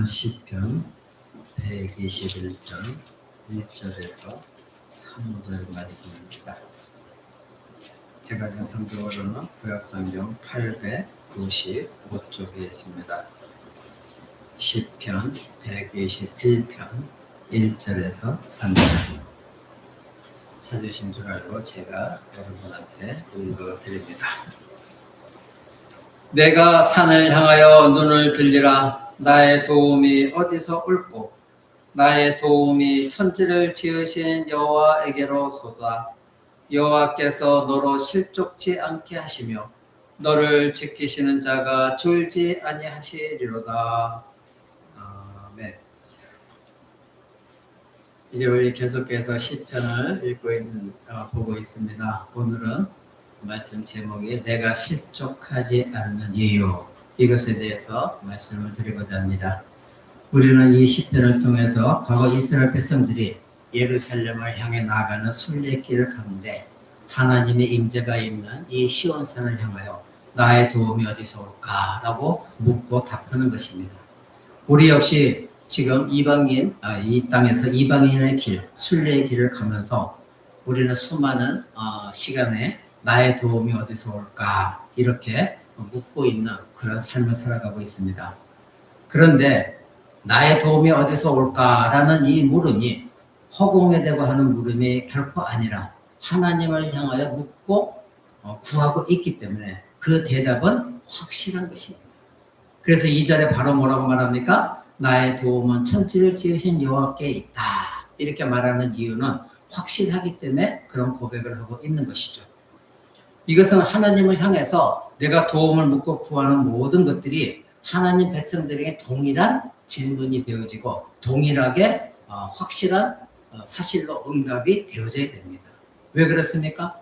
시편 121편 1절에서 3절 말씀입니다. 제가 지금 성경으로는 구약성경 895쪽에 있습니다. 시편 121편 1절에서 3절 찾으신 줄 알고 제가 여러분한테 읽어드립니다. 내가 산을 향하여 눈을 들리라. 나의 도움이 어디서 올꼬? 나의 도움이 천지를 지으신 여호와에게로소이다. 여호와께서 너로 실족치 않게 하시며 너를 지키시는 자가 졸지 아니하시리로다. 아멘. 이제 우리 계속해서 시편을 보고 있습니다. 오늘은 말씀 제목이 내가 실족하지 않는 이유, 이것에 대해서 말씀을 드리고자 합니다. 우리는 이 시편을 통해서 과거 이스라엘 백성들이 예루살렘을 향해 나아가는 순례길을 가는데 하나님의 임재가 있는 이 시온산을 향하여 나의 도움이 어디서 올까라고 묻고 답하는 것입니다. 우리 역시 지금 이 땅에서 이방인의 길, 순례의 길을 가면서 우리는 수많은 시간에 나의 도움이 어디서 올까 이렇게 묻고 있는 그런 삶을 살아가고 있습니다. 그런데 나의 도움이 어디서 올까라는 이 물음이 허공에 대고 하는 물음이 결코 아니라 하나님을 향하여 묻고 구하고 있기 때문에 그 대답은 확실한 것입니다. 그래서 2절에 바로 뭐라고 말합니까? 나의 도움은 천지를 지으신 여호와께 있다. 이렇게 말하는 이유는 확실하기 때문에 그런 고백을 하고 있는 것이죠. 이것은 하나님을 향해서 내가 도움을 묻고 구하는 모든 것들이 하나님 백성들에게 동일한 질문이 되어지고 동일하게 확실한 사실로 응답이 되어져야 됩니다. 왜 그렇습니까?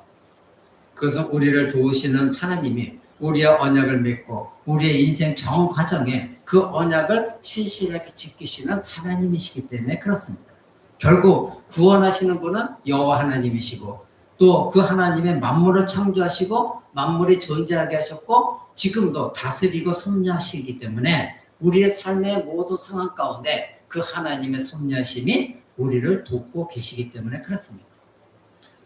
그것은 우리를 도우시는 하나님이 우리의 언약을 맺고 우리의 인생 정 과정에 그 언약을 신실하게 지키시는 하나님이시기 때문에 그렇습니다. 결국 구원하시는 분은 여호와 하나님이시고 또 그 하나님의 만물을 창조하시고 만물이 존재하게 하셨고 지금도 다스리고 섭리하시기 때문에 우리의 삶의 모든 상황 가운데 그 하나님의 섭리하심이 우리를 돕고 계시기 때문에 그렇습니다.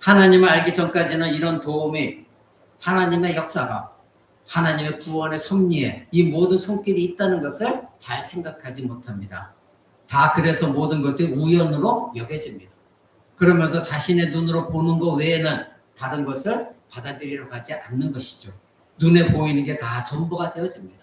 하나님을 알기 전까지는 이런 도움이 하나님의 역사가 하나님의 구원의 섭리에 이 모든 손길이 있다는 것을 잘 생각하지 못합니다. 다 그래서 모든 것들이 우연으로 여겨집니다. 그러면서 자신의 눈으로 보는 것 외에는 다른 것을 받아들이러 가지 않는 것이죠. 눈에 보이는 게 다 전부가 되어집니다.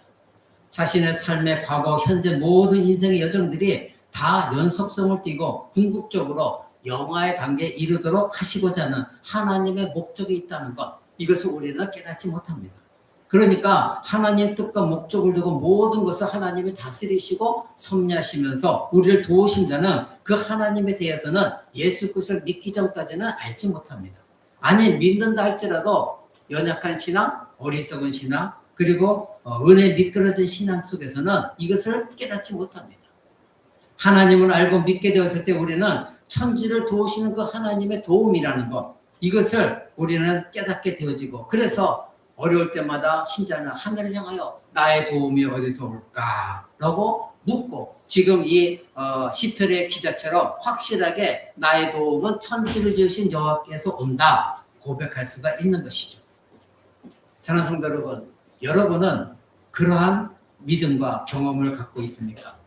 자신의 삶의 과거, 현재 모든 인생의 여정들이 다 연속성을 띠고 궁극적으로 영화의 단계에 이르도록 하시고자 하는 하나님의 목적이 있다는 것, 이것을 우리는 깨닫지 못합니다. 그러니까 하나님의 뜻과 목적을 두고 모든 것을 하나님이 다스리시고 섭리하시면서 우리를 도우신다는 그 하나님에 대해서는 예수 그리스도를 믿기 전까지는 알지 못합니다. 아니 믿는다 할지라도 연약한 신앙, 어리석은 신앙, 그리고 은혜 미끄러진 신앙 속에서는 이것을 깨닫지 못합니다. 하나님을 알고 믿게 되었을 때 우리는 천지를 도우시는 그 하나님의 도움이라는 것, 이것을 우리는 깨닫게 되어지고 그래서 어려울 때마다 신자는 하늘을 향하여 나의 도움이 어디서 올까라고 묻고 지금 이 시편의 기자처럼 확실하게 나의 도움은 천지를 지으신 여호와께서 온다 고백할 수가 있는 것이죠. 사랑하는 성도 여러분, 여러분은 그러한 믿음과 경험을 갖고 있습니까?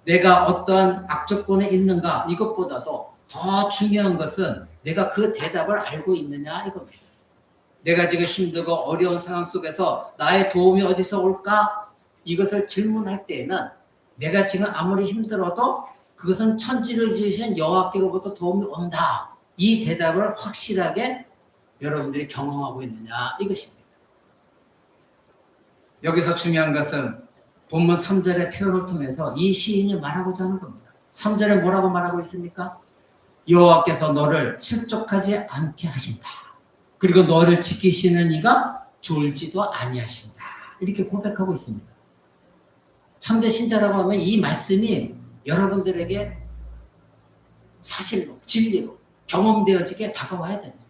내가 어떠한 악조건에 있는가 이것보다도 더 중요한 것은 내가 그 대답을 알고 있느냐 이겁니다. 내가 지금 힘들고 어려운 상황 속에서 나의 도움이 어디서 올까? 이것을 질문할 때에는 내가 지금 아무리 힘들어도 그것은 천지를 지으신 여호와께로부터 도움이 온다. 이 대답을 확실하게 여러분들이 경험하고 있느냐 이것입니다. 여기서 중요한 것은 본문 3절의 표현을 통해서 이 시인이 말하고자 하는 겁니다. 3절에 뭐라고 말하고 있습니까? 여호와께서 너를 실족하지 않게 하신다. 그리고 너를 지키시는 이가 졸지도 아니하신다. 이렇게 고백하고 있습니다. 참된 신자라고 하면 이 말씀이 여러분들에게 사실로, 진리로 경험되어지게 다가와야 됩니다.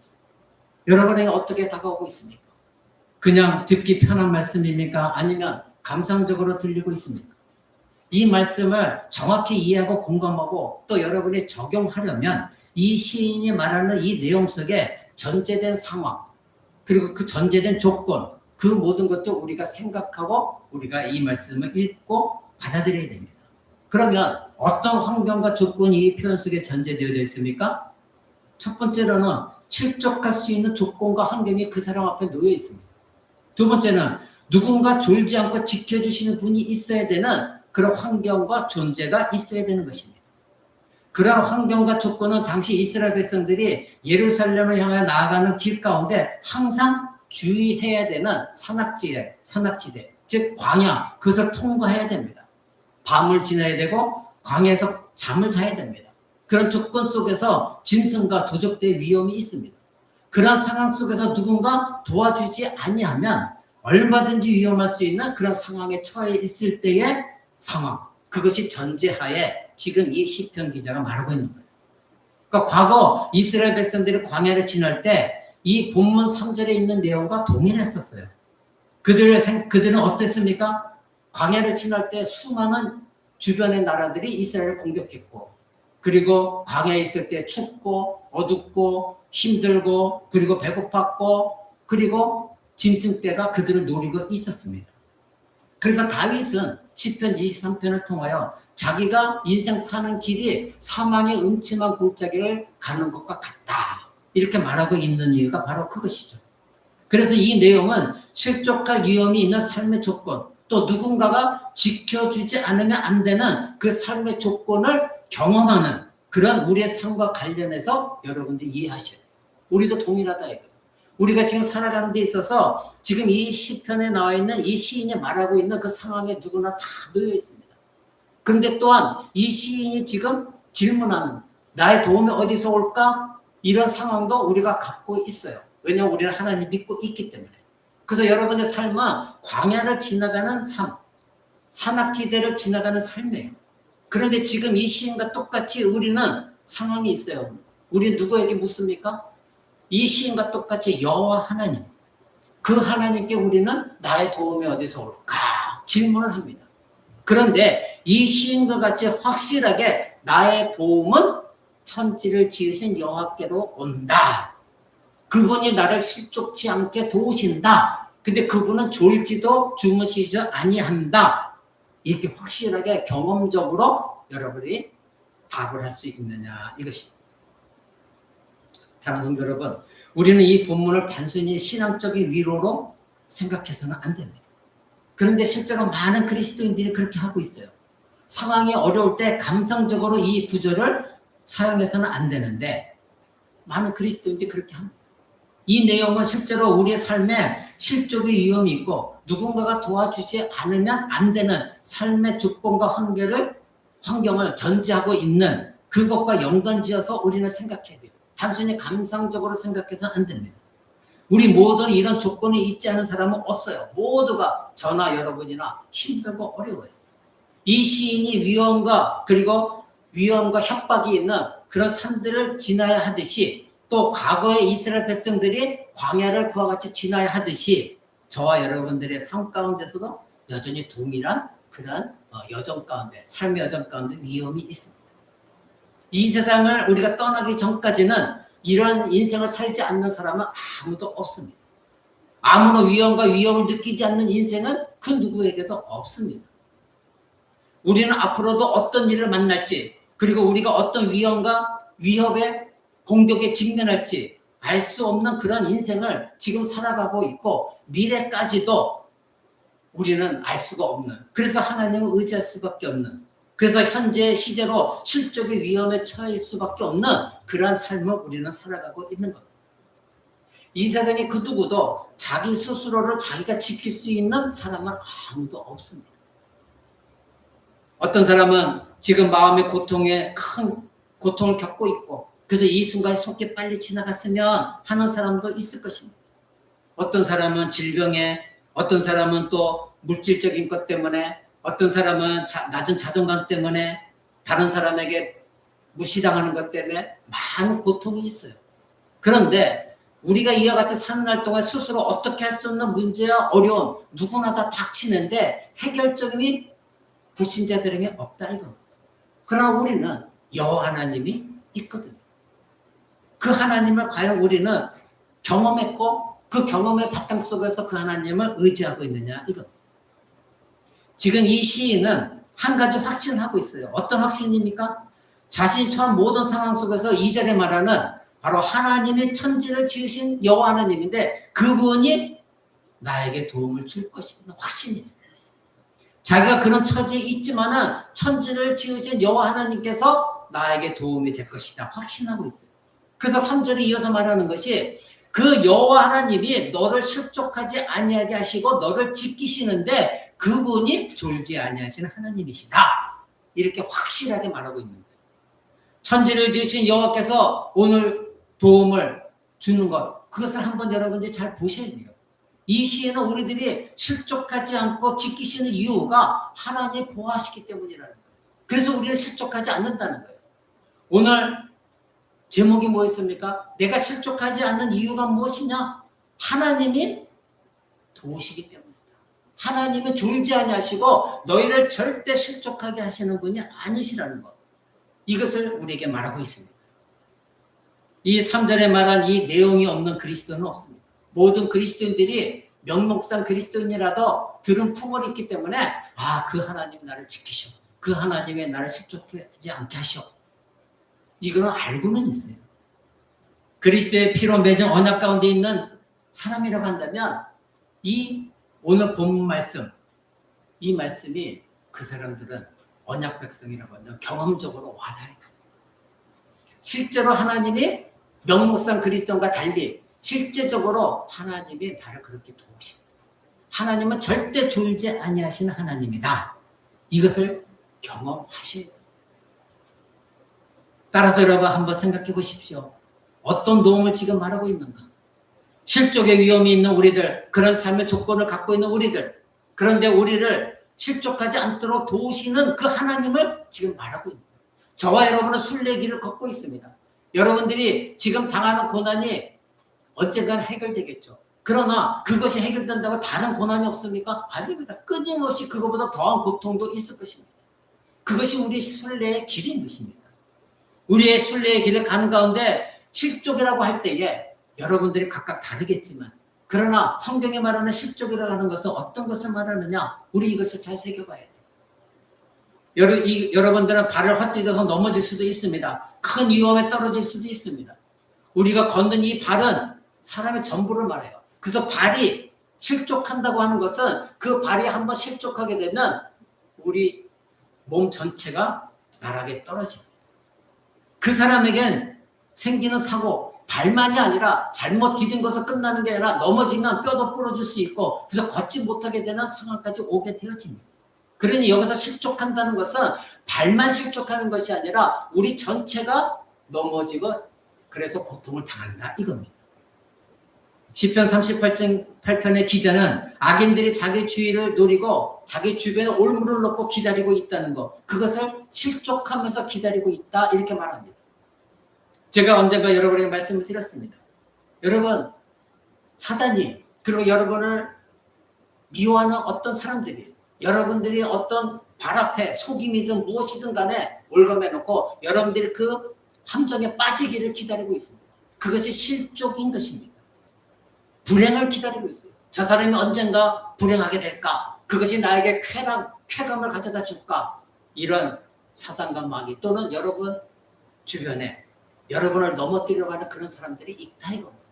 여러분에게 어떻게 다가오고 있습니까? 그냥 듣기 편한 말씀입니까? 아니면 감상적으로 들리고 있습니까? 이 말씀을 정확히 이해하고 공감하고 또 여러분이 적용하려면 이 시인이 말하는 이 내용 속에 전제된 상황, 그리고 그 전제된 조건, 그 모든 것도 우리가 생각하고 우리가 이 말씀을 읽고 받아들여야 됩니다. 그러면 어떤 환경과 조건이 이 표현 속에 전제되어 있습니까? 첫 번째로는 실족할 수 있는 조건과 환경이 그 사람 앞에 놓여 있습니다. 두 번째는 누군가 졸지 않고 지켜주시는 분이 있어야 되는 그런 환경과 존재가 있어야 되는 것입니다. 그런 환경과 조건은 당시 이스라엘 백성들이 예루살렘을 향해 나아가는 길 가운데 항상 주의해야 되는 산악지대, 즉 광야, 그것을 통과해야 됩니다. 밤을 지나야 되고 광야에서 잠을 자야 됩니다. 그런 조건 속에서 짐승과 도적대의 위험이 있습니다. 그런 상황 속에서 누군가 도와주지 아니하면 얼마든지 위험할 수 있는 그런 상황에 처해 있을 때의 상황, 그것이 전제하에 지금 이 시편 기자가 말하고 있는 거예요. 그러니까 과거 이스라엘 백성들이 광야를 지날 때 이 본문 3절에 있는 내용과 동일했었어요. 그들은 어땠습니까? 광야를 지날 때 수많은 주변의 나라들이 이스라엘을 공격했고, 그리고 광야에 있을 때 춥고 어둡고 힘들고 그리고 배고팠고 그리고 짐승떼가 그들을 노리고 있었습니다. 그래서 다윗은 시편 23편을 통하여 자기가 인생 사는 길이 사망의 음침한 골짜기를 가는 것과 같다, 이렇게 말하고 있는 이유가 바로 그것이죠. 그래서 이 내용은 실족할 위험이 있는 삶의 조건, 또 누군가가 지켜주지 않으면 안 되는 그 삶의 조건을 경험하는 그런 우리의 삶과 관련해서 여러분들이 이해하셔야 돼요. 우리도 동일하다 이거예요. 우리가 지금 살아가는 데 있어서 지금 이 시편에 나와 있는 이 시인이 말하고 있는 그 상황에 누구나 다 놓여 있습니다. 그런데 또한 이 시인이 지금 질문하는 나의 도움이 어디서 올까? 이런 상황도 우리가 갖고 있어요. 왜냐하면 우리는 하나님 믿고 있기 때문에. 그래서 여러분의 삶은 광야를 지나가는 삶, 산악지대를 지나가는 삶이에요. 그런데 지금 이 시인과 똑같이 우리는 상황이 있어요. 우리 누구에게 묻습니까? 이 시인과 똑같이 여호와 하나님, 그 하나님께 우리는 나의 도움이 어디서 올까? 질문을 합니다. 그런데 이 시인과 같이 확실하게 나의 도움은 천지를 지으신 여호와께로 온다. 그분이 나를 실족치 않게 도우신다. 근데 그분은 졸지도 주무시지도 아니한다. 이렇게 확실하게 경험적으로 여러분이 답을 할 수 있느냐, 이것입니다. 사랑하는 성도 여러분, 우리는 이 본문을 단순히 신앙적인 위로로 생각해서는 안 됩니다. 그런데 실제로 많은 그리스도인들이 그렇게 하고 있어요. 상황이 어려울 때 감성적으로 이 구절을 사용해서는 안 되는데 많은 그리스도인들이 그렇게 합니다. 이 내용은 실제로 우리의 삶에 실족의 위험이 있고 누군가가 도와주지 않으면 안 되는 삶의 조건과 환경을 전제하고 있는 그것과 연관지어서 우리는 생각해야 돼요. 단순히 감상적으로 생각해서는 안 됩니다. 우리 모두는 이런 조건이 있지 않은 사람은 없어요. 모두가 저나 여러분이나 힘들고 어려워요. 이 시인이 위험과 협박이 있는 그런 산들을 지나야 하듯이 또 과거의 이스라엘 백성들이 광야를 그와 같이 지나야 하듯이 저와 여러분들의 삶 가운데서도 여전히 동일한 그런 여정 가운데, 삶의 여정 가운데 위험이 있습니다. 이 세상을 우리가 떠나기 전까지는 이런 인생을 살지 않는 사람은 아무도 없습니다. 아무런 위험과 위협을 느끼지 않는 인생은 그 누구에게도 없습니다. 우리는 앞으로도 어떤 일을 만날지, 그리고 우리가 어떤 위험과 위협의 공격에 직면할지 알 수 없는 그런 인생을 지금 살아가고 있고 미래까지도 우리는 알 수가 없는, 그래서 하나님을 의지할 수밖에 없는, 그래서 현재 시제로 실족의 위험에 처할 수밖에 없는 그러한 삶을 우리는 살아가고 있는 겁니다. 이 세상에 그 누구도 자기 스스로를 자기가 지킬 수 있는 사람은 아무도 없습니다. 어떤 사람은 지금 마음의 큰 고통을 겪고 있고 그래서 이 순간이 속히 빨리 지나갔으면 하는 사람도 있을 것입니다. 어떤 사람은 질병에, 어떤 사람은 또 물질적인 것 때문에, 어떤 사람은 낮은 자존감 때문에, 다른 사람에게 무시당하는 것 때문에 많은 고통이 있어요. 그런데 우리가 이와 같이 사는 날 동안 스스로 어떻게 할 수 없는 문제와 어려움 누구나 다 닥치는데 해결점이 불신자들에게 없다 이거. 그러나 우리는 여호와 하나님이 있거든요. 그 하나님을 과연 우리는 경험했고 그 경험의 바탕 속에서 그 하나님을 의지하고 있느냐 이거. 지금 이 시인은 한 가지 확신하고 있어요. 어떤 확신입니까? 자신이 처한 모든 상황 속에서 2절에 말하는 바로 하나님이 천지를 지으신 여호와 하나님인데 그분이 나에게 도움을 줄 것이라는 확신이에요. 자기가 그런 처지에 있지만은 천지를 지으신 여호와 하나님께서 나에게 도움이 될 것이다 확신하고 있어요. 그래서 3절에 이어서 말하는 것이 그 여호와 하나님이 너를 실족하지 아니하게 하시고 너를 지키시는데 그분이 졸지 아니하시는 하나님이시다. 이렇게 확실하게 말하고 있는 거예요. 천지를 지으신 여호와께서 오늘 도움을 주는 것 그것을 한번 여러분들이 잘 보셔야 돼요. 이 시에는 우리들이 실족하지 않고 지키시는 이유가 하나님 보호하시기 때문이라는 거예요. 그래서 우리는 실족하지 않는다는 거예요. 오늘 제목이 뭐였습니까? 내가 실족하지 않는 이유가 무엇이냐? 하나님이 도우시기 때문이다. 하나님은 졸지 아니하시고 너희를 절대 실족하게 하시는 분이 아니시라는 것. 이것을 우리에게 말하고 있습니다. 이 3절에 말한 이 내용이 없는 그리스도는 없습니다. 모든 그리스도인들이 명목상 그리스도인이라도 들은 풍월이 있기 때문에 그 하나님이 나를 지키셔. 그 하나님이 나를 실족하지 않게 하셔. 이거는 알고는 있어요. 그리스도의 피로 맺은 언약 가운데 있는 사람이라고 한다면 이 오늘 본문 말씀 이 말씀이 그 사람들은 언약 백성이라고 하면 경험적으로 와닿아요. 실제로 하나님이 명목상 그리스도인과 달리 실제적으로 하나님이 나를 그렇게 도우십니다. 하나님은 절대 졸지 아니하시는 하나님이다. 이것을 경험하셔야 돼요. 따라서 여러분 한번 생각해 보십시오. 어떤 도움을 지금 말하고 있는가? 실족의 위험이 있는 우리들, 그런 삶의 조건을 갖고 있는 우리들, 그런데 우리를 실족하지 않도록 도우시는 그 하나님을 지금 말하고 있습니다. 저와 여러분은 순례길을 걷고 있습니다. 여러분들이 지금 당하는 고난이 언젠간 해결되겠죠. 그러나 그것이 해결된다고 다른 고난이 없습니까? 아닙니다. 끊임없이 그것보다 더한 고통도 있을 것입니다. 그것이 우리 순례의 길인 것입니다. 우리의 순례의 길을 가는 가운데 실족이라고 할 때에 여러분들이 각각 다르겠지만 그러나 성경에 말하는 실족이라고 하는 것은 어떤 것을 말하느냐? 우리 이것을 잘 새겨봐야 돼요. 여러분들은 발을 헛디뎌서 넘어질 수도 있습니다. 큰 위험에 떨어질 수도 있습니다. 우리가 걷는 이 발은 사람의 전부를 말해요. 그래서 발이 실족한다고 하는 것은 그 발이 한번 실족하게 되면 우리 몸 전체가 나락에 떨어집니다. 그 사람에겐 생기는 사고, 발만이 아니라 잘못 디딘 것을 끝나는 게 아니라 넘어지면 뼈도 부러질 수 있고 그래서 걷지 못하게 되는 상황까지 오게 되어집니다. 그러니 여기서 실족한다는 것은 발만 실족하는 것이 아니라 우리 전체가 넘어지고 그래서 고통을 당한다 이겁니다. 시편 38편의 기자는 악인들이 자기 주의를 노리고 자기 주변에 올무를 놓고 기다리고 있다는 것, 그것을 실족하면서 기다리고 있다 이렇게 말합니다. 제가 언젠가 여러분에게 말씀을 드렸습니다. 여러분, 사단이 그리고 여러분을 미워하는 어떤 사람들이 여러분들이 어떤 발 앞에 속임이든 무엇이든 간에 올검해 놓고 여러분들이 그 함정에 빠지기를 기다리고 있습니다. 그것이 실족인 것입니다. 불행을 기다리고 있어요. 저 사람이 언젠가 불행하게 될까? 그것이 나에게 쾌감을 가져다 줄까? 이런 사단과 마귀 또는 여러분 주변에 여러분을 넘어뜨리려고 하는 그런 사람들이 있다 이겁니다.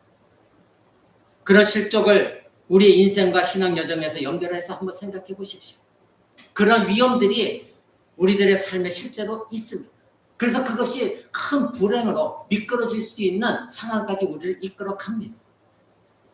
그런 실족을 우리 인생과 신앙 여정에서 연결해서 한번 생각해 보십시오. 그런 위험들이 우리들의 삶에 실제로 있습니다. 그래서 그것이 큰 불행으로 미끄러질 수 있는 상황까지 우리를 이끌어 갑니다.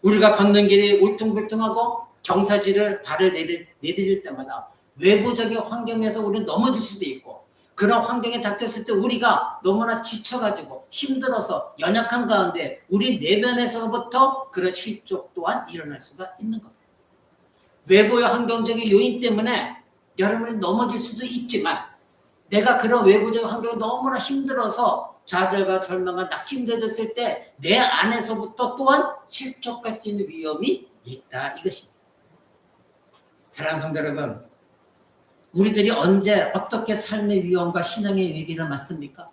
우리가 걷는 길이 울퉁불퉁하고 경사지를 발을 내디딜 때마다 외부적인 환경에서 우리는 넘어질 수도 있고 그런 환경에 닥쳤을 때 우리가 너무나 지쳐가지고 힘들어서 연약한 가운데 우리 내면에서부터 그런 실족 또한 일어날 수가 있는 겁니다. 외부의 환경적인 요인 때문에 여러분이 넘어질 수도 있지만 내가 그런 외부적인 환경이 너무나 힘들어서 좌절과 절망과 낙심되었을 때 내 안에서부터 또한 실족할 수 있는 위험이 있다 이것입니다. 사랑하는 성도 여러분, 우리들이 언제 어떻게 삶의 위험과 신앙의 위기를 맞습니까?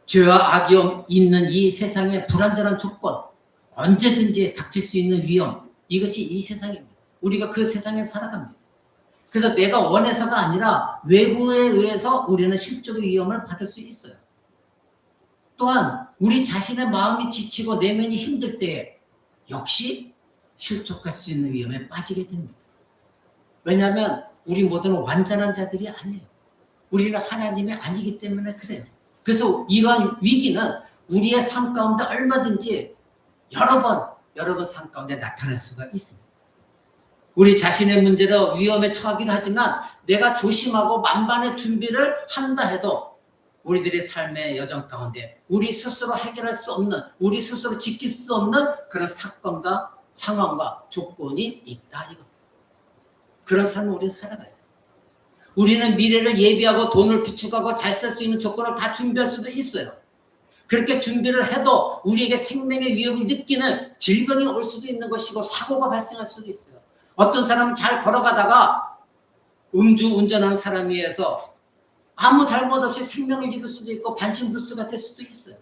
죄와 악이 있는 이 세상의 불안전한 조건, 언제든지 닥칠 수 있는 위험, 이것이 이 세상입니다. 우리가 그 세상에 살아갑니다. 그래서 내가 원해서가 아니라 외부에 의해서 우리는 실족의 위험을 받을 수 있어요. 또한 우리 자신의 마음이 지치고 내면이 힘들 때에 역시 실족할 수 있는 위험에 빠지게 됩니다. 왜냐하면 우리 모두는 완전한 자들이 아니에요. 우리는 하나님이 아니기 때문에 그래요. 그래서 이러한 위기는 우리의 삶 가운데 얼마든지 여러 번 삶 가운데 나타날 수가 있습니다. 우리 자신의 문제로 위험에 처하기도 하지만 내가 조심하고 만반의 준비를 한다 해도 우리들의 삶의 여정 가운데 우리 스스로 해결할 수 없는, 우리 스스로 지킬 수 없는 그런 사건과 상황과 조건이 있다 이겁니다. 그런 삶을 우리는 살아가야 돼요. 우리는 미래를 예비하고 돈을 비축하고 잘 살 수 있는 조건을 다 준비할 수도 있어요. 그렇게 준비를 해도 우리에게 생명의 위협을 느끼는 질병이 올 수도 있는 것이고 사고가 발생할 수도 있어요. 어떤 사람은 잘 걸어가다가 음주 운전하는 사람에 의해서 아무 잘못 없이 생명을 잃을 수도 있고 반신불수가 될 수도 있어요.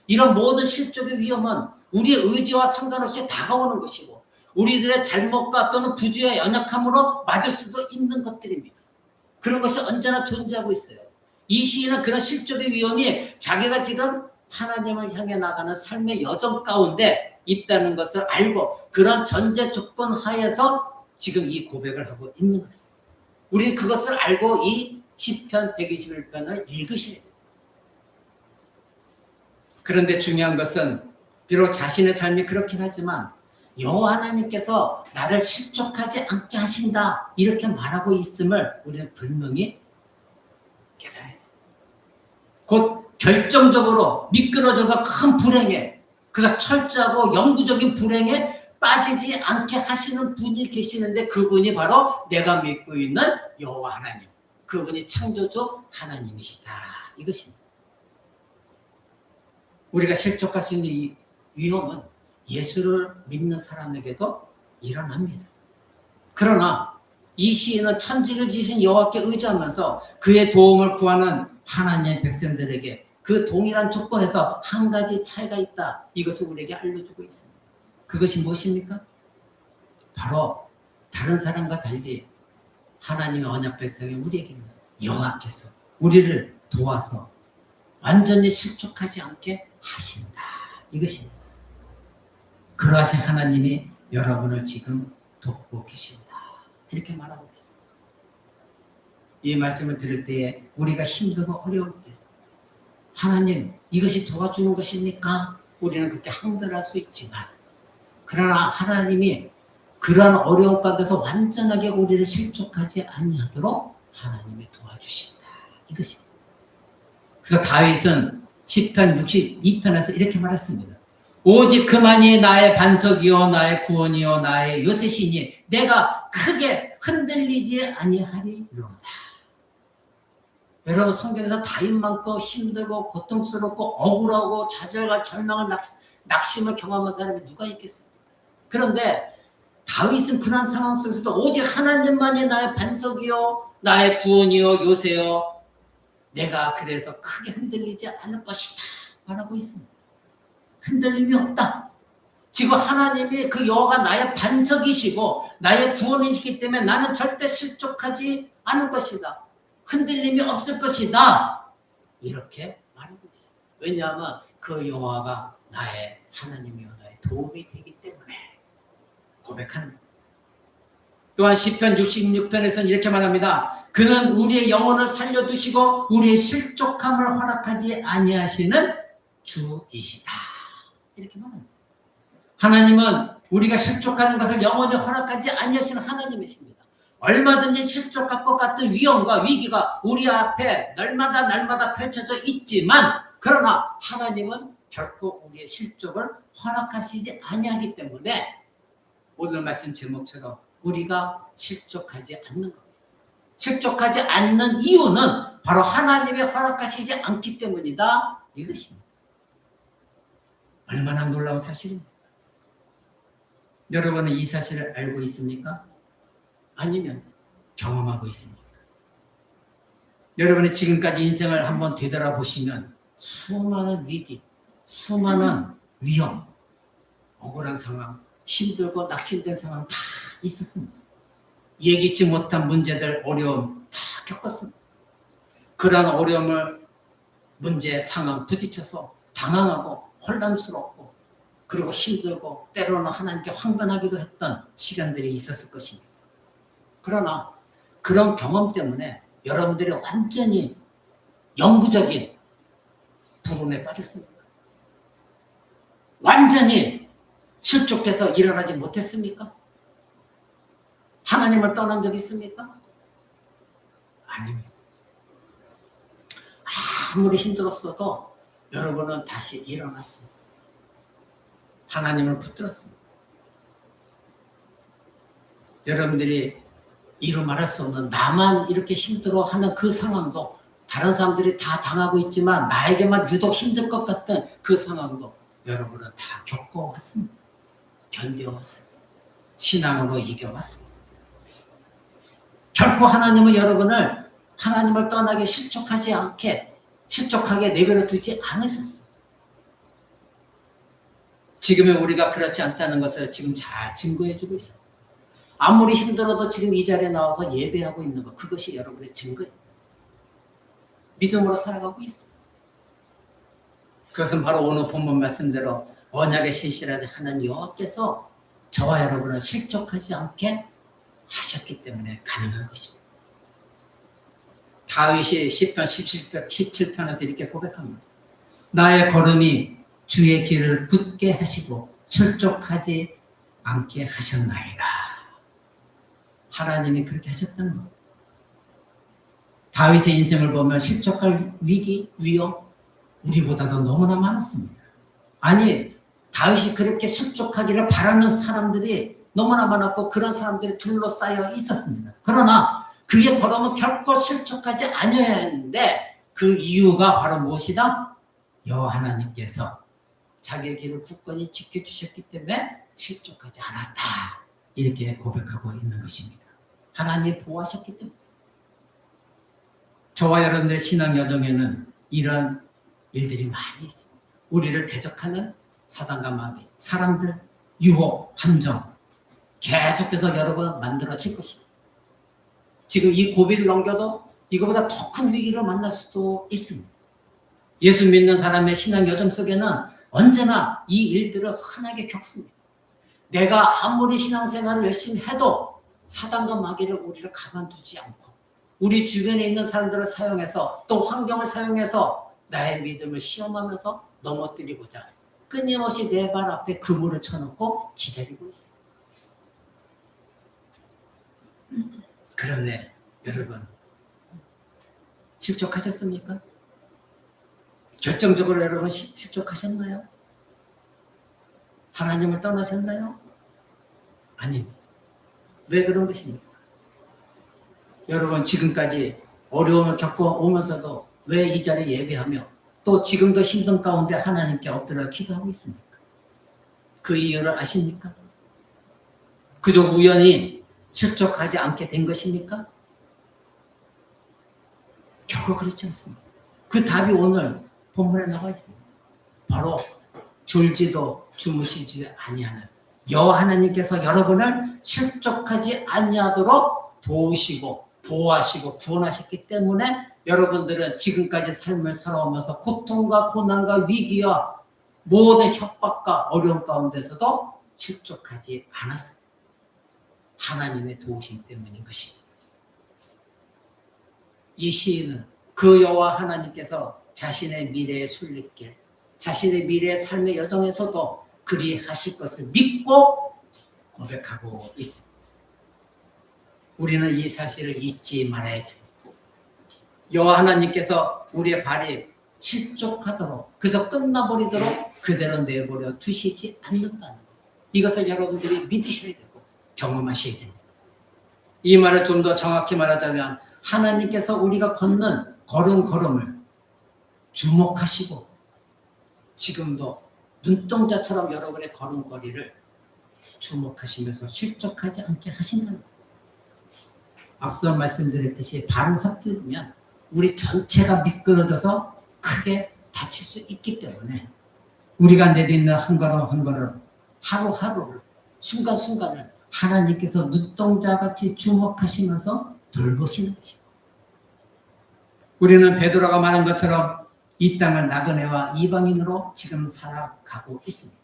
이런 모든 실족의 위험은 우리의 의지와 상관없이 다가오는 것이고 우리들의 잘못과 또는 부주의 연약함으로 맞을 수도 있는 것들입니다. 그런 것이 언제나 존재하고 있어요. 이 시인은 그런 실족의 위험이 자기가 지금 하나님을 향해 나가는 삶의 여정 가운데 있다는 것을 알고 그런 전제 조건 하에서 지금 이 고백을 하고 있는 것입니다. 우리는 그것을 알고 이 시편 121편을 읽으셔야 돼요. 그런데 중요한 것은 비록 자신의 삶이 그렇긴 하지만 여호와 하나님께서 나를 실족하지 않게 하신다 이렇게 말하고 있음을 우리는 분명히 깨달아야 돼요. 곧 결정적으로 미끄러져서 큰 불행에, 그래서 철저하고 영구적인 불행에 빠지지 않게 하시는 분이 계시는데 그분이 바로 내가 믿고 있는 여호와 하나님, 그분이 창조주 하나님이시다 이것입니다. 우리가 실족할 수 있는 이 위험은 예수를 믿는 사람에게도 일어납니다. 그러나 이 시인은 천지를 지신 여호와께 의지하면서 그의 도움을 구하는 하나님의 백성들에게 그 동일한 조건에서 한 가지 차이가 있다. 이것을 우리에게 알려주고 있습니다. 그것이 무엇입니까? 바로 다른 사람과 달리 하나님의 언약 백성이 우리에게는 여호와께서 우리를 도와서 완전히 실족하지 않게 하신다. 이것입니다. 그러하신 하나님이 여러분을 지금 돕고 계신다. 이렇게 말하고 있습니다. 이 말씀을 들을 때에 우리가 힘들고 어려울 때 하나님 이것이 도와주는 것입니까? 우리는 그렇게 항변할 수 있지만 그러나 하나님이 그러한 어려움 가운데서 완전하게 우리를 실족하지 아니하도록 하나님이 도와주신다. 이것입니다. 그래서 다윗은 시편 62편에서 이렇게 말했습니다. 오직 그만이 나의 반석이요 나의 구원이요 나의 요새시니 내가 크게 흔들리지 아니하리로다. 여러분 성경에서 다윗만큼 힘들고 고통스럽고 억울하고 좌절과 절망을 낙심을 경험한 사람이 누가 있겠습니까? 그런데 다윗은 그런 상황 속에서도 오직 하나님만이 나의 반석이요 나의 구원이요 요새요 내가 그래서 크게 흔들리지 않을 것이다 말하고 있습니다. 흔들림이 없다. 지금 하나님이 그 여호와가 나의 반석이시고 나의 구원이시기 때문에 나는 절대 실족하지 않을 것이다. 흔들림이 없을 것이다. 이렇게 말하고 있어요. 왜냐하면 그 여호와가 나의 하나님이요 나의 도움이 되기 때문에 고백하는 거예요. 또한 시편 66편에서는 이렇게 말합니다. 그는 우리의 영혼을 살려두시고 우리의 실족함을 허락하지 아니하시는 주이시다. 이렇게 말합니다. 하나님은 우리가 실족하는 것을 영원히 허락하지 아니하시는 하나님이십니다. 얼마든지 실족할 것 같은 위험과 위기가 우리 앞에 날마다 펼쳐져 있지만 그러나 하나님은 결코 우리의 실족을 허락하시지 아니하기 때문에 오늘 말씀 제목처럼 우리가 실족하지 않는 겁니다. 실족하지 않는 이유는 바로 하나님이 허락하시지 않기 때문이다. 이것입니다. 얼마나 놀라운 사실입니까? 여러분은 이 사실을 알고 있습니까? 아니면 경험하고 있습니까? 여러분이 지금까지 인생을 한번 되돌아보시면 수많은 위기, 수많은 위험, 억울한 상황, 힘들고 낙심된 상황 다 있었습니다. 예기치 못한 문제들, 어려움 다 겪었습니다. 그러한 어려움을 문제, 상황 부딪혀서 당황하고 혼란스럽고 그리고 힘들고 때로는 하나님께 황변하기도 했던 시간들이 있었을 것입니다. 그러나 그런 경험 때문에 여러분들이 완전히 영구적인 불운에 빠졌습니까? 완전히 실족해서 일어나지 못했습니까? 하나님을 떠난 적 있습니까? 아닙니다. 아무리 힘들었어도 여러분은 다시 일어났습니다. 하나님을 붙들었습니다. 여러분들이 이루 말할 수 없는 나만 이렇게 힘들어하는 그 상황도 다른 사람들이 다 당하고 있지만 나에게만 유독 힘들 것 같은 그 상황도 여러분은 다 겪어왔습니다. 견뎌왔습니다. 신앙으로 이겨왔습니다. 결코 하나님은 여러분을 하나님을 떠나게 실족하게 내버려 두지 않으셨어요. 지금의 우리가 그렇지 않다는 것을 지금 잘 증거해주고 있어요. 아무리 힘들어도 지금 이 자리에 나와서 예배하고 있는 것, 그것이 여러분의 증거예요. 믿음으로 살아가고 있어요. 그것은 바로 오늘 본문 말씀대로 언약의 신실하신 하나님 여호와께서 저와 여러분을 실족하지 않게 하셨기 때문에 가능한 것입니다. 다윗이 시편 17편에서 이렇게 고백합니다. 나의 걸음이 주의 길을 굳게 하시고 실족하지 않게 하셨나이다. 하나님이 그렇게 하셨다는 겁니다. 다윗의 인생을 보면 실족할 위기, 위험 우리보다도 너무나 많았습니다. 아니 다윗이 그렇게 실족하기를 바라는 사람들이 너무나 많았고 그런 사람들이 둘러싸여 있었습니다. 그러나 그의 걸음은 결코 실족하지 아니어야 했는데 그 이유가 바로 무엇이다? 여호와 하나님께서 자기의 길을 굳건히 지켜주셨기 때문에 실족하지 않았다. 이렇게 고백하고 있는 것입니다. 하나님 보호하셨기 때문에. 저와 여러분들의 신앙 여정에는 이런 일들이 많이 있습니다. 우리를 대적하는 사단과 마귀, 사람들, 유혹, 함정 계속해서 여러 번 만들어질 것입니다. 지금 이 고비를 넘겨도 이거보다 더 큰 위기를 만날 수도 있습니다. 예수 믿는 사람의 신앙 여정 속에는 언제나 이 일들을 흔하게 겪습니다. 내가 아무리 신앙생활을 열심히 해도 사단과 마귀를 우리를 가만두지 않고 우리 주변에 있는 사람들을 사용해서 또 환경을 사용해서 나의 믿음을 시험하면서 넘어뜨리고자 끊임없이 내 발 앞에 그물을 쳐놓고 기다리고 있습니다. 그런데 여러분 실족하셨습니까? 결정적으로 여러분 실족하셨나요? 하나님을 떠나셨나요? 아닙니다. 왜 그런 것입니까? 여러분 지금까지 어려움을 겪어오면서도 왜 이 자리에 예배하며 또 지금도 힘든 가운데 하나님께 엎드려 기도하고 있습니까? 그 이유를 아십니까? 그저 우연히 실족하지 않게 된 것입니까? 결코 그렇지 않습니다. 그 답이 오늘 본문에 나와 있습니다. 바로 졸지도 주무시지 아니하는 여호와 하나님께서 여러분을 실족하지 아니하도록 도우시고 보호하시고 구원하셨기 때문에 여러분들은 지금까지 삶을 살아오면서 고통과 고난과 위기와 모든 협박과 어려움 가운데서도 실족하지 않았습니다. 하나님의 도우심 때문인 것입니다. 이 시인은 그 여호와 하나님께서 자신의 미래의 순례길, 자신의 미래의 삶의 여정에서도 그리하실 것을 믿고 고백하고 있습니다. 우리는 이 사실을 잊지 말아야 됩니다. 여호와 하나님께서 우리의 발이 실족하도록 그래서 끝나버리도록 그대로 내버려 두시지 않는다는 것. 이것을 여러분들이 믿으셔야 되고 경험하셔야 됩니다. 이 말을 좀 더 정확히 말하자면 하나님께서 우리가 걷는 걸음걸음을 주목하시고 지금도 눈동자처럼 여러분의 걸음걸이를 주목하시면서 실족하지 않게 하신다는 거예요. 앞서 말씀드렸듯이 발을 헛디디면 우리 전체가 미끄러져서 크게 다칠 수 있기 때문에 우리가 내딛는 한 걸음 한 걸음 하루하루를 순간순간을 하나님께서 눈동자같이 주목하시면서 돌보시는 것입니다. 우리는 베드로가 말한 것처럼 이 땅을 나그네와 이방인으로 지금 살아가고 있습니다.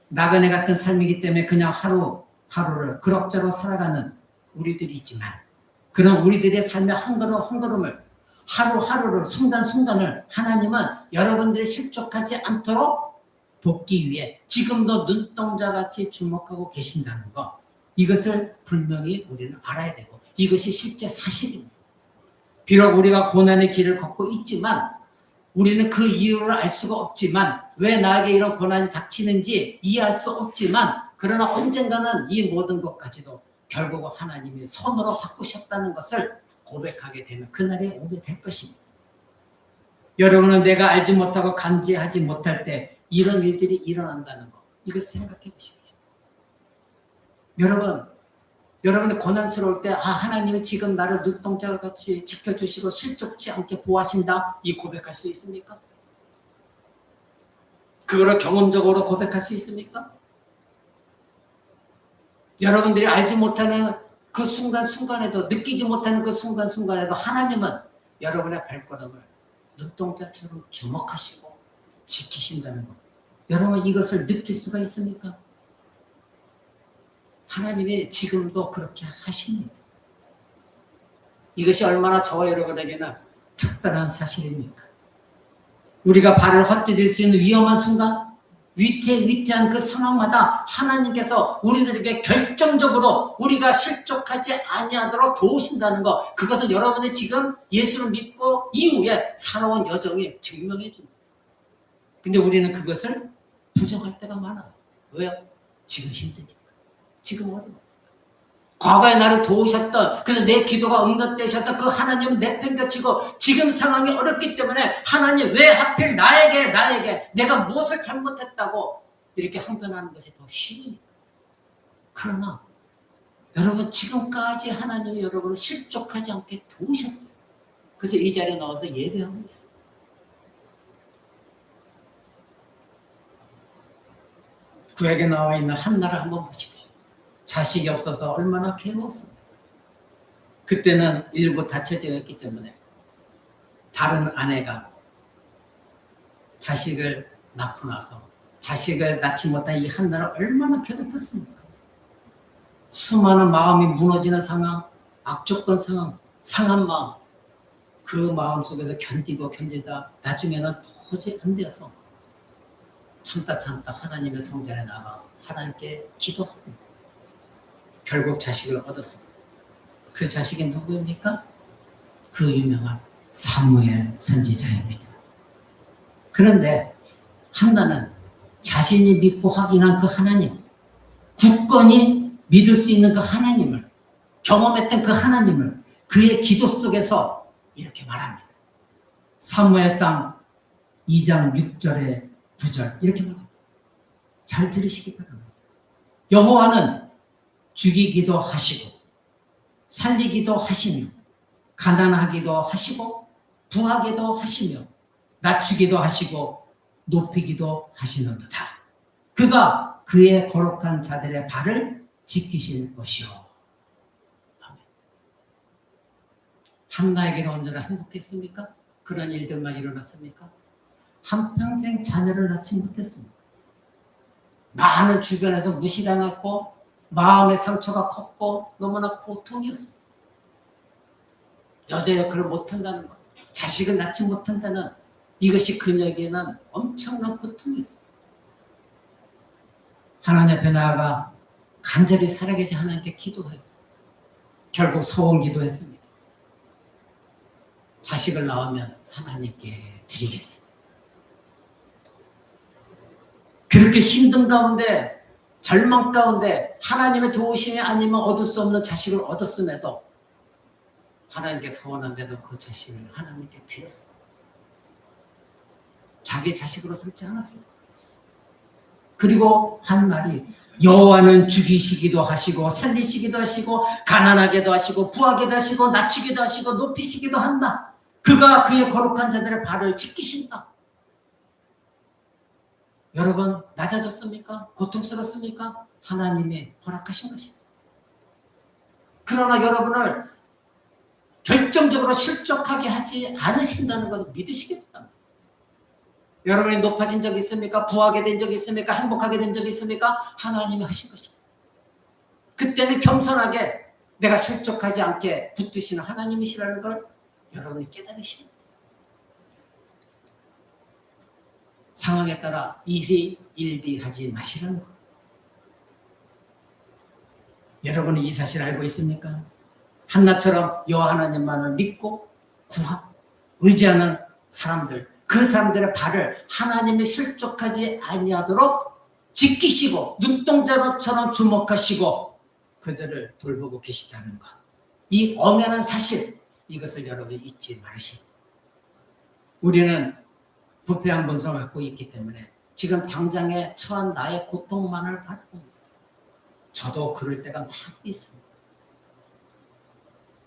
나그네 같은 삶이기 때문에 그냥 하루하루를 그럭저럭 살아가는 우리들이지만 그런 우리들의 삶의 한 걸음 한 걸음을 하루하루를 순간순간을 하나님은 여러분들이 실족하지 않도록 돕기 위해 지금도 눈동자같이 주목하고 계신다는 것, 이것을 분명히 우리는 알아야 되고 이것이 실제 사실입니다. 비록 우리가 고난의 길을 걷고 있지만 우리는 그 이유를 알 수가 없지만 왜 나에게 이런 고난이 닥치는지 이해할 수 없지만 그러나 언젠가는 이 모든 것까지도 결국 하나님이 손으로 바꾸셨다는 것을 고백하게 되는 그날이 오게 될 것입니다. 여러분은 내가 알지 못하고 감지하지 못할 때 이런 일들이 일어난다는 것, 이것을 생각해 보십시오. 여러분이 고난스러울 때 하나님이 지금 나를 눈동자를 같이 지켜주시고 실족지 않게 보호하신다, 이 고백할 수 있습니까? 그거를 경험적으로 고백할 수 있습니까? 여러분들이 알지 못하는 그 순간순간에도 느끼지 못하는 그 순간순간에도 하나님은 여러분의 발걸음을 눈동자처럼 주목하시고 지키신다는 것. 여러분 이것을 느낄 수가 있습니까? 하나님이 지금도 그렇게 하십니다. 이것이 얼마나 저와 여러분에게는 특별한 사실입니까? 우리가 발을 헛디딜 수 있는 위험한 순간, 위태한 그 상황마다 하나님께서 우리들에게 결정적으로 우리가 실족하지 아니하도록 도우신다는 것, 그것은 여러분이 지금 예수를 믿고 이후에 살아온 여정이 증명해 줍니다. 근데 우리는 그것을 부정할 때가 많아요. 왜요? 지금 힘드니까. 지금 어려워. 과거에 나를 도우셨던, 그래서 내 기도가 응답되셨던 그 하나님은 내팽개치고 지금 상황이 어렵기 때문에 하나님 왜 하필 나에게 내가 무엇을 잘못했다고 이렇게 항변하는 것이 더 쉬우니까. 그러나 여러분 지금까지 하나님이 여러분을 실족하지 않게 도우셨어요. 그래서 이 자리에 나와서 예배하고 있어요. 구약에 나와 있는 한나를 한번 보십시오. 자식이 없어서 얼마나 괴로웠습니까? 그때는 일부 다처져 있기 때문에 다른 아내가 자식을 낳고 나서 자식을 낳지 못한 이 한나를 얼마나 괴롭혔습니까? 수많은 마음이 무너지는 상황, 악조건 상황, 상한 마음, 그 마음 속에서 견디다 나중에는 도저히 안 되어서 참다 하나님의 성전에 나가 하나님께 기도합니다. 결국 자식을 얻었습니다. 그 자식이 누구입니까? 그 유명한 사무엘 선지자입니다. 그런데 한나는 자신이 믿고 확인한 그 하나님, 굳건히 믿을 수 있는 그 하나님을, 경험했던 그 하나님을 그의 기도 속에서 이렇게 말합니다. 사무엘상 2장 6절에 9절 이렇게 말합니다. 잘 들으시기 바랍니다. 여호와는 죽이기도 하시고 살리기도 하시며 가난하기도 하시고 부하기도 하시며 낮추기도 하시고 높이기도 하시는도다. 그가 그의 거룩한 자들의 발을 지키실 것이요. 아멘. 한나에게는 언제나 행복했습니까? 그런 일들만 일어났습니까? 한평생 자녀를 낳지 못했습니다. 많은 주변에서 무시당했고 마음의 상처가 컸고 너무나 고통이었습니다. 여자 역할을 못한다는 것, 자식을 낳지 못한다는 이것이 그녀에게는 엄청난 고통이었습니다. 하나님 앞에 나아가 간절히 살아계신 하나님께 기도해요. 결국 소원 기도했습니다. 자식을 낳으면 하나님께 드리겠습니다. 그렇게 힘든 가운데 절망 가운데 하나님의 도우심이 아니면 얻을 수 없는 자식을 얻었음에도 하나님께 소원한데도 그 자식을 하나님께 드렸어요. 자기 자식으로 삼지 않았어요. 그리고 한 말이 여호와는 죽이시기도 하시고 살리시기도 하시고 가난하게도 하시고 부하게도 하시고 낮추기도 하시고 높이시기도 한다. 그가 그의 거룩한 자들의 발을 지키신다. 여러분 낮아졌습니까? 고통스럽습니까? 하나님이 허락하신 것입니다. 그러나 여러분을 결정적으로 실족하게 하지 않으신다는 것을 믿으시기 바랍니다. 여러분이 높아진 적이 있습니까? 부하게 된 적이 있습니까? 행복하게 된 적이 있습니까? 하나님이 하신 것입니다. 그때는 겸손하게 내가 실족하지 않게 붙드시는 하나님이시라는 걸 여러분이 깨달으십니다. 상황에 따라 일비하지 마시라는 것. 여러분이 이 사실 알고 있습니까? 한나처럼 여호와 하나님만을 믿고 의지하는 사람들, 그 사람들의 발을 하나님이 실족하지 아니하도록 지키시고 눈동자처럼 주목하시고 그들을 돌보고 계시다는 것. 이 엄연한 사실, 이것을 여러분이 잊지 마시고. 우리는 부패한 본성을 갖고 있기 때문에 지금 당장에 처한 나의 고통만을 받고 저도 그럴 때가 많이 있습니다.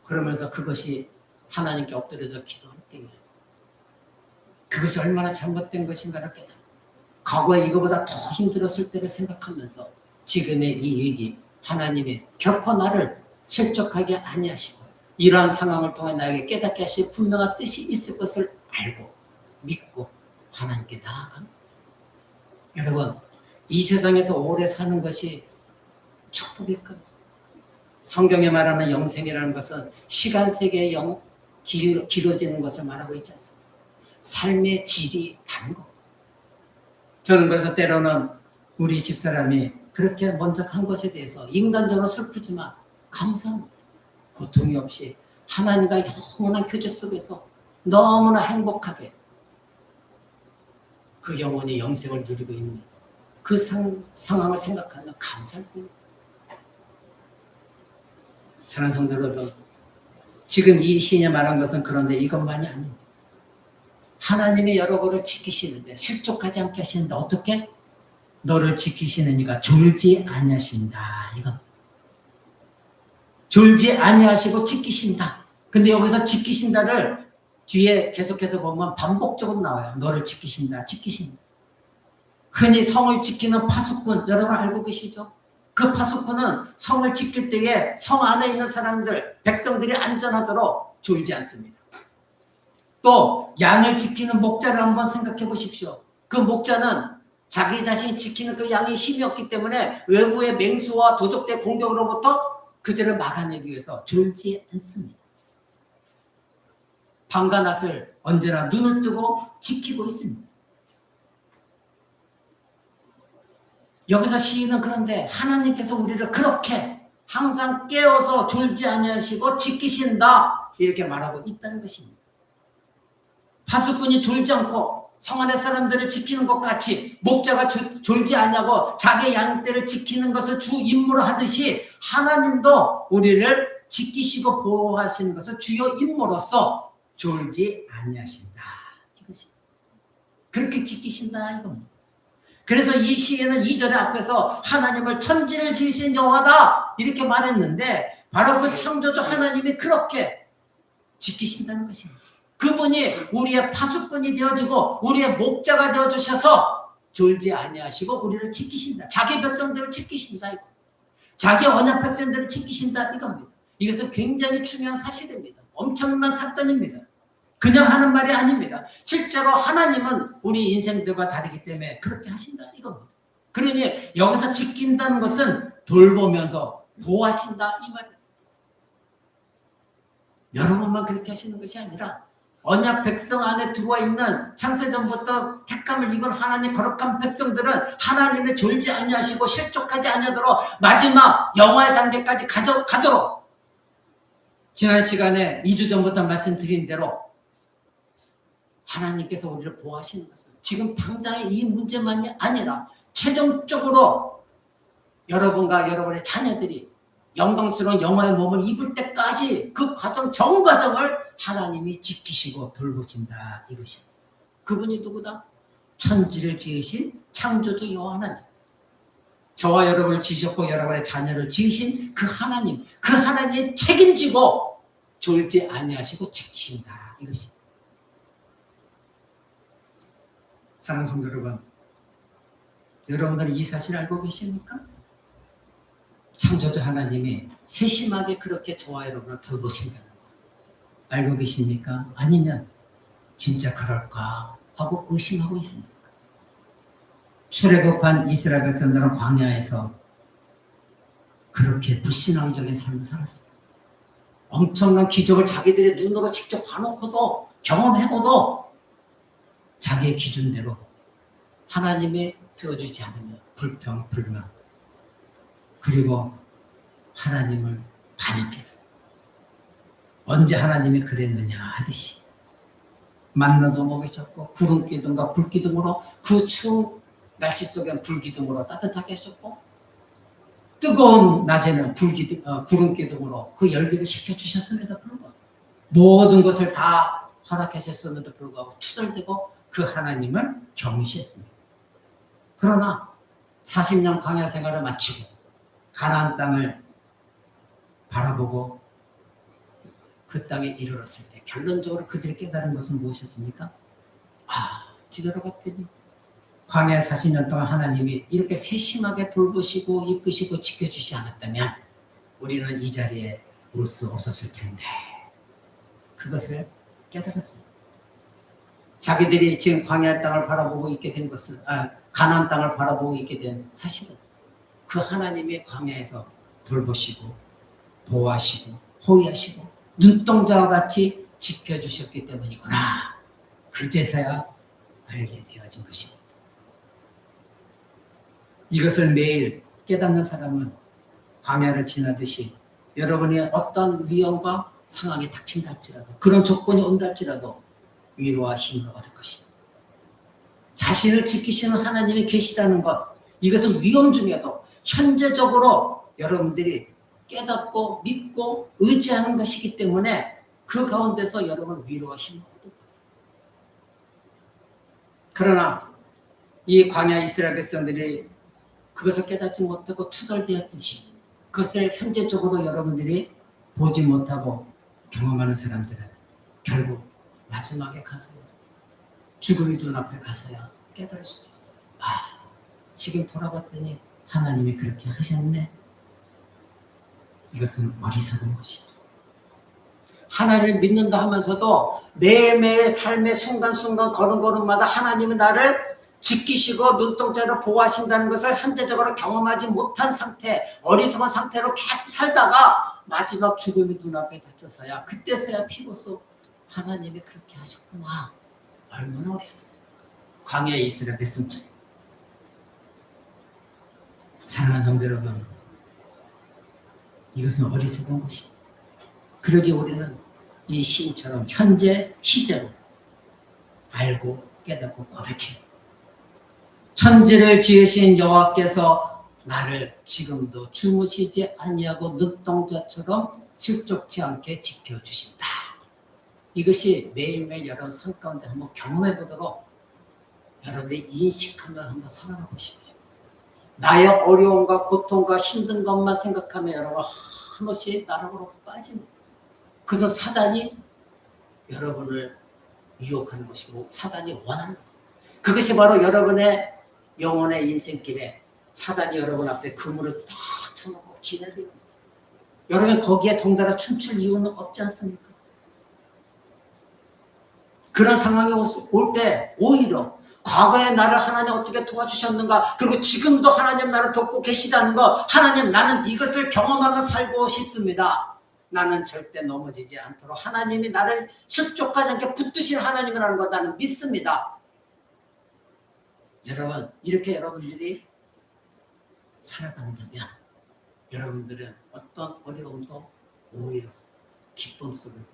그러면서 그것이 하나님께 엎드려져 기도할 때에 그것이 얼마나 잘못된 것인가를 깨달아. 과거에 이거보다 더 힘들었을 때를 생각하면서 지금의 이 얘기, 하나님이 결코 나를 실족하게 아니하시고 이러한 상황을 통해 나에게 깨닫게 하실 분명한 뜻이 있을 것을 알고 믿고 하나님께 나아갑니다. 여러분, 이 세상에서 오래 사는 것이 축복일까요? 성경에 말하는 영생이라는 것은 시간 세계의 길어지는 것을 말하고 있지 않습니까? 삶의 질이 다른 것. 저는 그래서 때로는 우리 집사람이 그렇게 먼저 간 것에 대해서 인간적으로 슬프지만 감사합니다. 고통이 없이 하나님과 영원한 교제 속에서 너무나 행복하게 그 영혼이 영생을 누리고 있는 그 상황을 생각하면 감사할 뿐입니다. 사랑하는 성도 여러분, 지금 이 시인이 말한 것은 그런데 이것만이 아닙니다. 하나님이 여러분을 지키시는데 실족하지 않게 하시는데 어떻게? 너를 지키시는 이가 졸지 아니하신다. 이건 졸지 아니하시고 지키신다. 근데 여기서 지키신다를 뒤에 계속해서 보면 반복적으로 나와요. 너를 지키신다, 지키신다. 흔히 성을 지키는 파수꾼, 여러분 알고 계시죠? 그 파수꾼은 성을 지킬 때에 성 안에 있는 사람들, 백성들이 안전하도록 졸지 않습니다. 또 양을 지키는 목자를 한번 생각해 보십시오. 그 목자는 자기 자신이 지키는 그 양이 힘이 없기 때문에 외부의 맹수와 도적대 공격으로부터 그들을 막아내기 위해서 졸지 않습니다. 밤과 낮을 언제나 눈을 뜨고 지키고 있습니다. 여기서 시인은 그런데 하나님께서 우리를 그렇게 항상 깨워서 졸지 아니하시고 지키신다 이렇게 말하고 있다는 것입니다. 파수꾼이 졸지 않고 성 안의 사람들을 지키는 것 같이 목자가 졸지 않냐고 자기 양떼를 지키는 것을 주 임무로 하듯이 하나님도 우리를 지키시고 보호하시는 것을 주요 임무로서 졸지 아니하신다. 이것입니다. 그렇게 지키신다 이겁니다. 그래서 이 시에는 2절의 앞에서 하나님을 천지를 지으신 여호와다 이렇게 말했는데 바로 그 창조주 하나님이 그렇게 지키신다는 것입니다. 그분이 우리의 파수꾼이 되어주고 우리의 목자가 되어주셔서 졸지 아니하시고 우리를 지키신다. 자기 백성들을 지키신다. 자기 언약 백성들을 지키신다 이겁니다. 이것은 굉장히 중요한 사실입니다. 엄청난 사건입니다. 그냥 하는 말이 아닙니다. 실제로 하나님은 우리 인생들과 다르기 때문에 그렇게 하신다 이겁니다. 그러니 여기서 지킨다는 것은 돌보면서 보호하신다 이 말입니다. 여러분만 그렇게 하시는 것이 아니라 언약 백성 안에 들어와 있는 창세전부터 택함을 입은 하나님 거룩한 백성들은 하나님의 졸지 아니하시고 실족하지 아니하도록 마지막 영화의 단계까지 가도록 지난 시간에 2주 전부터 말씀드린 대로 하나님께서 우리를 보호하시는 것은 지금 당장의 이 문제만이 아니라 최종적으로 여러분과 여러분의 자녀들이 영광스러운 영화의 몸을 입을 때까지 그 과정, 전 과정을 하나님이 지키시고 돌보신다 이것입니다. 그분이 누구다? 천지를 지으신 창조주 여호와 하나님. 저와 여러분을 지으셨고 여러분의 자녀를 지으신 그 하나님 책임지고 졸지 아니하시고 지키신다. 이것이. 사랑하는 성도 여러분, 여러분들은 이 사실 알고 계십니까? 창조주 하나님이 세심하게 그렇게 저와 여러분을 돌보신다는 거 알고 계십니까? 아니면 진짜 그럴까 하고 의심하고 있습니까? 출애굽한 이스라엘 백성들은 광야에서 그렇게 불신앙적인 삶을 살았습니다. 엄청난 기적을 자기들의 눈으로 직접 봐놓고도 경험해보도 자기의 기준대로 하나님이 들어주지 않으면 불평, 불만 그리고 하나님을 반역했어요. 언제 하나님이 그랬느냐 하듯이 만나도 먹이셨고 구름기둥과 불기둥으로 그 추운 날씨 속엔 불기둥으로 따뜻하게 하셨고 뜨거운 낮에는 구름기둥으로 그 열기를 식혀주셨음에도 불구하고 모든 것을 다 허락하셨음에도 불구하고 투덜대고 그 하나님을 경시했습니다. 그러나 40년 광야 생활을 마치고 가나안 땅을 바라보고 그 땅에 이르렀을 때 결론적으로 그들이 깨달은 것은 무엇이었습니까? 뒤돌아봤더니 광야 40년 동안 하나님이 이렇게 세심하게 돌보시고 이끄시고 지켜주시지 않았다면 우리는 이 자리에 올 수 없었을 텐데 그것을 깨달았습니다. 자기들이 지금 광야 땅을 바라보고 있게 된 것은 가나안 땅을 바라보고 있게 된 사실은 그 하나님의 광야에서 돌보시고 보호하시고 호위하시고 눈동자와 같이 지켜주셨기 때문이구나. 그제서야 알게 되어진 것입니다. 이것을 매일 깨닫는 사람은 광야를 지나듯이 여러분이 어떤 위험과 상황이 닥친다 할지라도 그런 조건이 온다 할지라도 위로와 힘을 얻을 것입니다. 자신을 지키시는 하나님이 계시다는 것 이것은 위험 중에도 현재적으로 여러분들이 깨닫고 믿고 의지하는 것이기 때문에 그 가운데서 여러분 위로와 힘을 얻을 거예요. 그러나 이 광야 이스라엘 백성들이 그것을 깨닫지 못하고 투덜대었듯이 그것을 현재적으로 여러분들이 보지 못하고 경험하는 사람들은 결국 마지막에 가서야 죽음이 눈앞에 가서야 깨달을 수도 있어요. 지금 돌아봤더니 하나님이 그렇게 하셨네. 이것은 어리석은 것이죠. 하나님을 믿는다 하면서도 매일매일 삶의 순간순간 걸음걸음마다 하나님이 나를 지키시고 눈동자로 보호하신다는 것을 현재적으로 경험하지 못한 상태, 어리석은 상태로 계속 살다가 마지막 죽음이 눈앞에 닥쳐서야 그때서야 비로소 하나님이 그렇게 하셨구나. 얼마나 어리석었어요. 광야 이스라엘 백성처럼. 사랑하는 성도 여러분, 이것은 어리석은 것입니다. 그러기에 우리는 이 시인처럼 현재 시제로 알고 깨닫고 고백해야 돼요. 천지를 지으신 여호와께서 나를 지금도 주무시지 아니하고 눈동자처럼 실족치 않게 지켜주신다. 이것이 매일매일 여러분 삶 가운데 한번 경험해 보도록 여러분이 인식하며 한번 살아가 보십시오. 나의 어려움과 고통과 힘든 것만 생각하면 여러분 한없이 나락으로 빠집니다. 그래서 사단이 여러분을 유혹하는 것이고 사단이 원하는 것. 그것이 바로 여러분의 영혼의 인생길에 사단이 여러분 앞에 그물을 딱 쳐놓고 기다리는 거예요. 여러분 거기에 덩달아 춤출 이유는 없지 않습니까? 그런 상황이 올 때 오히려 과거에 나를 하나님 어떻게 도와주셨는가 그리고 지금도 하나님 나를 돕고 계시다는 거 하나님 나는 이것을 경험하며 살고 싶습니다. 나는 절대 넘어지지 않도록 하나님이 나를 실족하지 않게 붙드신 하나님이라는 거 나는 믿습니다. 여러분 이렇게 여러분들이 살아간다면 여러분들은 어떤 어려움도 오히려 기쁨 속에서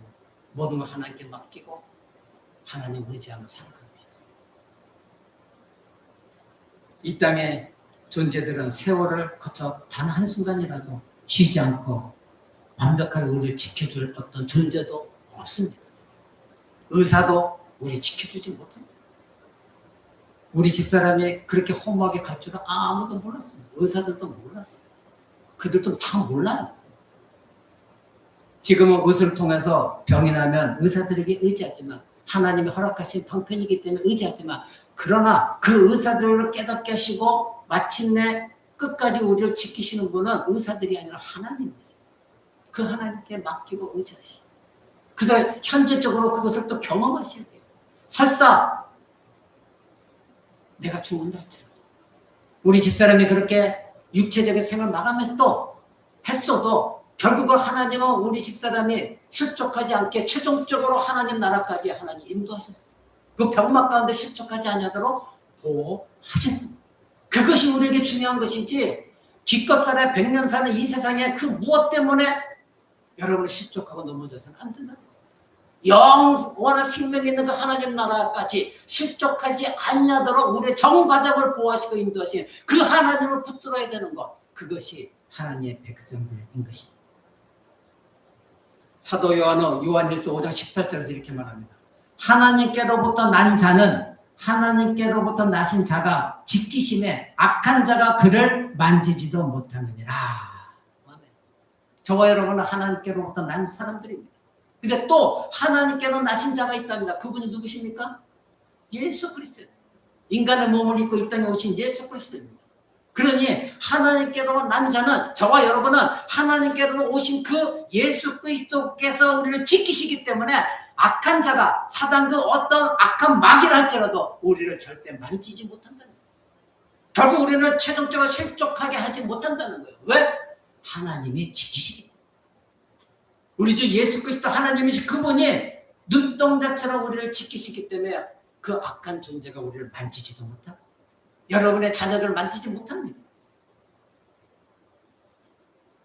모든 걸 하나님께 맡기고 하나님 의지하며 살아갑니다. 이 땅의 존재들은 세월을 거쳐 단 한순간이라도 쉬지 않고 완벽하게 우리를 지켜줄 어떤 존재도 없습니다. 의사도 우리 지켜주지 못합니다. 우리 집사람이 그렇게 허무하게 갈 줄은 아무도 몰랐어요. 의사들도 몰랐어요. 그들도 다 몰라요. 지금은 의술을 통해서 병이 나면 의사들에게 의지하지만 하나님이 허락하신 방편이기 때문에 의지하지만 그러나 그 의사들을 깨닫게 하시고 마침내 끝까지 우리를 지키시는 분은 의사들이 아니라 하나님이세요. 그 하나님께 맡기고 의지하시고 그래서 현재적으로 그것을 또 경험하셔야 돼요. 설사 내가 죽는다 할지라도 우리 집사람이 그렇게 육체적인 생을 했어도 결국은 하나님은 우리 집사람이 실족하지 않게 최종적으로 하나님 나라까지 하나님 인도하셨어요. 그 병막 가운데 실족하지 않도록 보호하셨습니다. 그것이 우리에게 중요한 것이지 기껏 살아 100년 사는 이 세상에 그 무엇 때문에 여러분이 실족하고 넘어져서는 안 된다는 거예요. 영원한 생명이 있는 그 하나님 나라까지 실족하지 않도록 우리의 정과정을 보호하시고 인도하시는 그 하나님을 붙들어야 되는 것, 그것이 하나님의 백성들인 것입니다. 사도 요한은 요한일서 5장 18절에서 이렇게 말합니다. 하나님께로부터 난 자는 하나님께로부터 나신 자가 지키심에 악한 자가 그를 만지지도 못하느니라. 저와 여러분은 하나님께로부터 난 사람들입니다. 근데 또 하나님께로 나신 자가 있답니다. 그분이 누구십니까? 예수 그리스도. 인간의 몸을 입고 이 땅에 오신 예수 그리스도입니다. 그러니 하나님께로 난 자는 저와 여러분은 하나님께로 오신 그 예수 그리스도께서 우리를 지키시기 때문에 악한 자가 사단 그 어떤 악한 마귀를 할지라도 우리를 절대 만지지 못한다는 거예요. 결국 우리는 최종적으로 실족하게 하지 못한다는 거예요. 왜? 하나님이 지키시기 때문에. 우리 주 예수 그리스도 하나님이시 그분이 눈동자처럼 우리를 지키시기 때문에 그 악한 존재가 우리를 만지지도 못하고 여러분의 자녀들을 만지지 못합니다.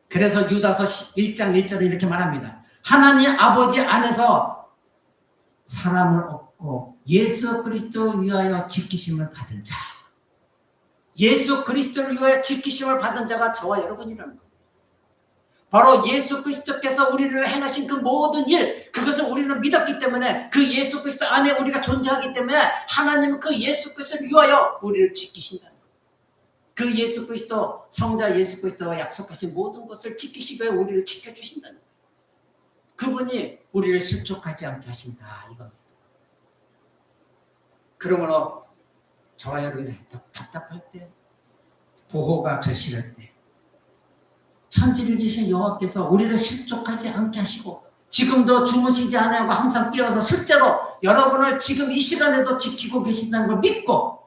그래서 유다서 1장 1절에 이렇게 말합니다. 하나님 아버지 안에서 사람을 얻고 예수 그리스도 위하여 지키심을 받은 자. 예수 그리스도를 위하여 지키심을 받은 자가 저와 여러분이라는 겁니다. 바로 예수 그리스도께서 우리를 행하신 그 모든 일, 그것을 우리는 믿었기 때문에 그 예수 그리스도 안에 우리가 존재하기 때문에 하나님은 그 예수 그리스도를 위하여 우리를 지키신다는 거예요. 그 예수 그리스도, 성자 예수 그리스도와 약속하신 모든 것을 지키시고 우리를 지켜주신다는 거예요. 그분이 우리를 실족하지 않게 하신다 이겁니다. 그러므로 저와 여러분이 답답할 때, 보호가 절실할 때 천지를 지신 여호와께서 우리를 실족하지 않게 하시고 지금도 주무시지 않으고 항상 깨어서 실제로 여러분을 지금 이 시간에도 지키고 계신다는 걸 믿고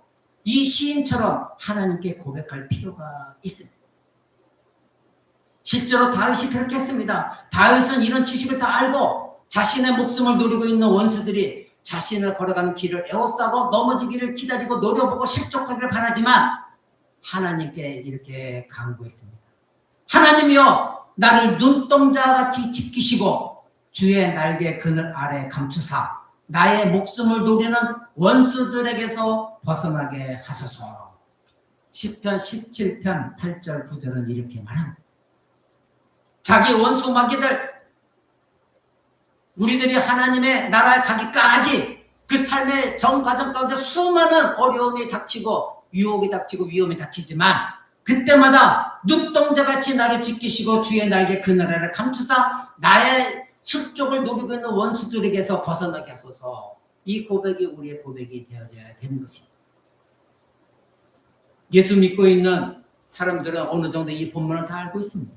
이 시인처럼 하나님께 고백할 필요가 있습니다. 실제로 다윗이 그렇게 했습니다. 다윗은 이런 지식을 다 알고 자신의 목숨을 노리고 있는 원수들이 자신을 걸어가는 길을 에워싸고 넘어지기를 기다리고 노려보고 실족하기를 바라지만 하나님께 이렇게 간구했습니다. 하나님이여 나를 눈동자같이 지키시고 주의 날개 그늘 아래 감추사 나의 목숨을 노리는 원수들에게서 벗어나게 하소서. 시편 17편 8절 9절은 이렇게 말합니다. 자기 원수 마귀들, 우리들이 하나님의 나라에 가기까지 그 삶의 정과정 가운데 수많은 어려움이 닥치고 유혹이 닥치고 위험이 닥치지만 그때마다 눈동자같이 나를 지키시고 주의 날개 그늘을 감추사 나의 실족을 노리고 있는 원수들에게서 벗어나게 하소서. 이 고백이 우리의 고백이 되어져야 되는 것입니다. 예수 믿고 있는 사람들은 어느 정도 이 본문을 다 알고 있습니다.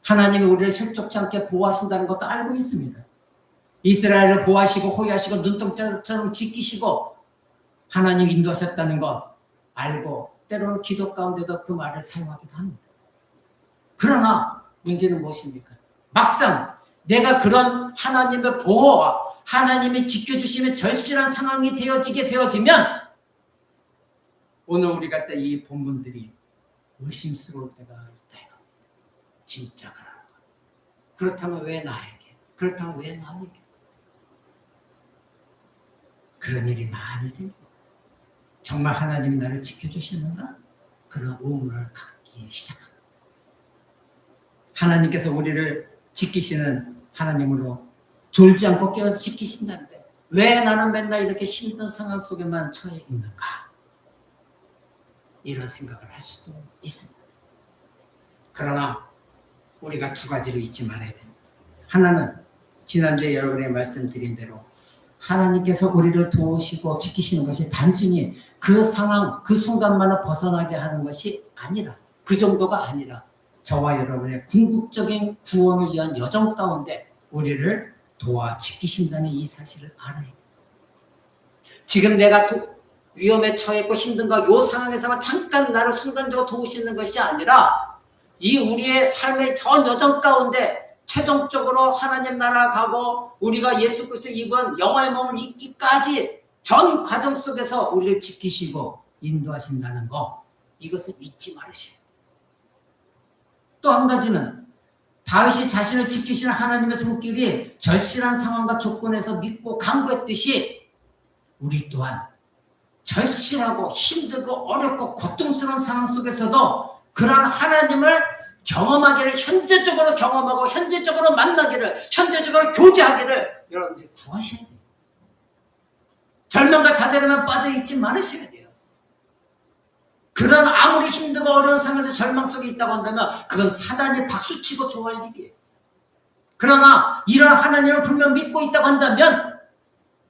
하나님이 우리를 실족치 않게 보호하신다는 것도 알고 있습니다. 이스라엘을 보호하시고 호위하시고 눈동자처럼 지키시고 하나님 인도하셨다는 것 알고 때로는 기도 가운데도 그 말을 사용하기도 합니다. 그러나 문제는 무엇입니까? 막상 내가 그런 하나님의 보호와 하나님이 지켜주시는 절실한 상황이 되어지면 오늘 우리가 이 본문들이 의심스러울 때가 있다. 진짜 그런가? 그렇다면 왜 나에게? 그렇다면 왜 나에게? 그런 일이 많이 생깁니다. 정말 하나님이 나를 지켜주시는가? 그런 의문을 갖기 시작합니다. 하나님께서 우리를 지키시는 하나님으로 졸지 않고 깨어서 지키신다는데 왜 나는 맨날 이렇게 힘든 상황 속에만 처해 있는가? 이런 생각을 할 수도 있습니다. 그러나 우리가 두 가지로 잊지 말아야 됩니다. 하나는 지난주에 여러분의 말씀드린 대로 하나님께서 우리를 도우시고 지키시는 것이 단순히 그 상황, 그 순간만을 벗어나게 하는 것이 아니라, 그 정도가 아니라 저와 여러분의 궁극적인 구원을 위한 여정 가운데 우리를 도와 지키신다는 이 사실을 알아야 돼요. 지금 내가 위험에 처했고 힘든가 이 상황에서만 잠깐 나를 순간적으로 도우시는 것이 아니라 이 우리의 삶의 전 여정 가운데 최종적으로 하나님 나라 가고 우리가 예수 그리스도 입은 영화의 몸을 입기까지 전 과정 속에서 우리를 지키시고 인도하신다는 거, 이것을 잊지 말으셔야 돼요. 또 한 가지는 다윗이 자신을 지키시는 하나님의 손길이 절실한 상황과 조건에서 믿고 간구했듯이 우리 또한 절실하고 힘들고 어렵고 고통스러운 상황 속에서도 그러한 하나님을 경험하기를, 현재적으로 경험하고 현재적으로 만나기를, 현재적으로 교제하기를 여러분들이 구하셔야 돼요. 절망과 좌절에만 빠져있지 말으셔야 돼요. 그런 아무리 힘들고 어려운 상황에서 절망 속에 있다고 한다면 그건 사단이 박수치고 좋아할 일이에요. 그러나 이런 하나님을 분명 믿고 있다고 한다면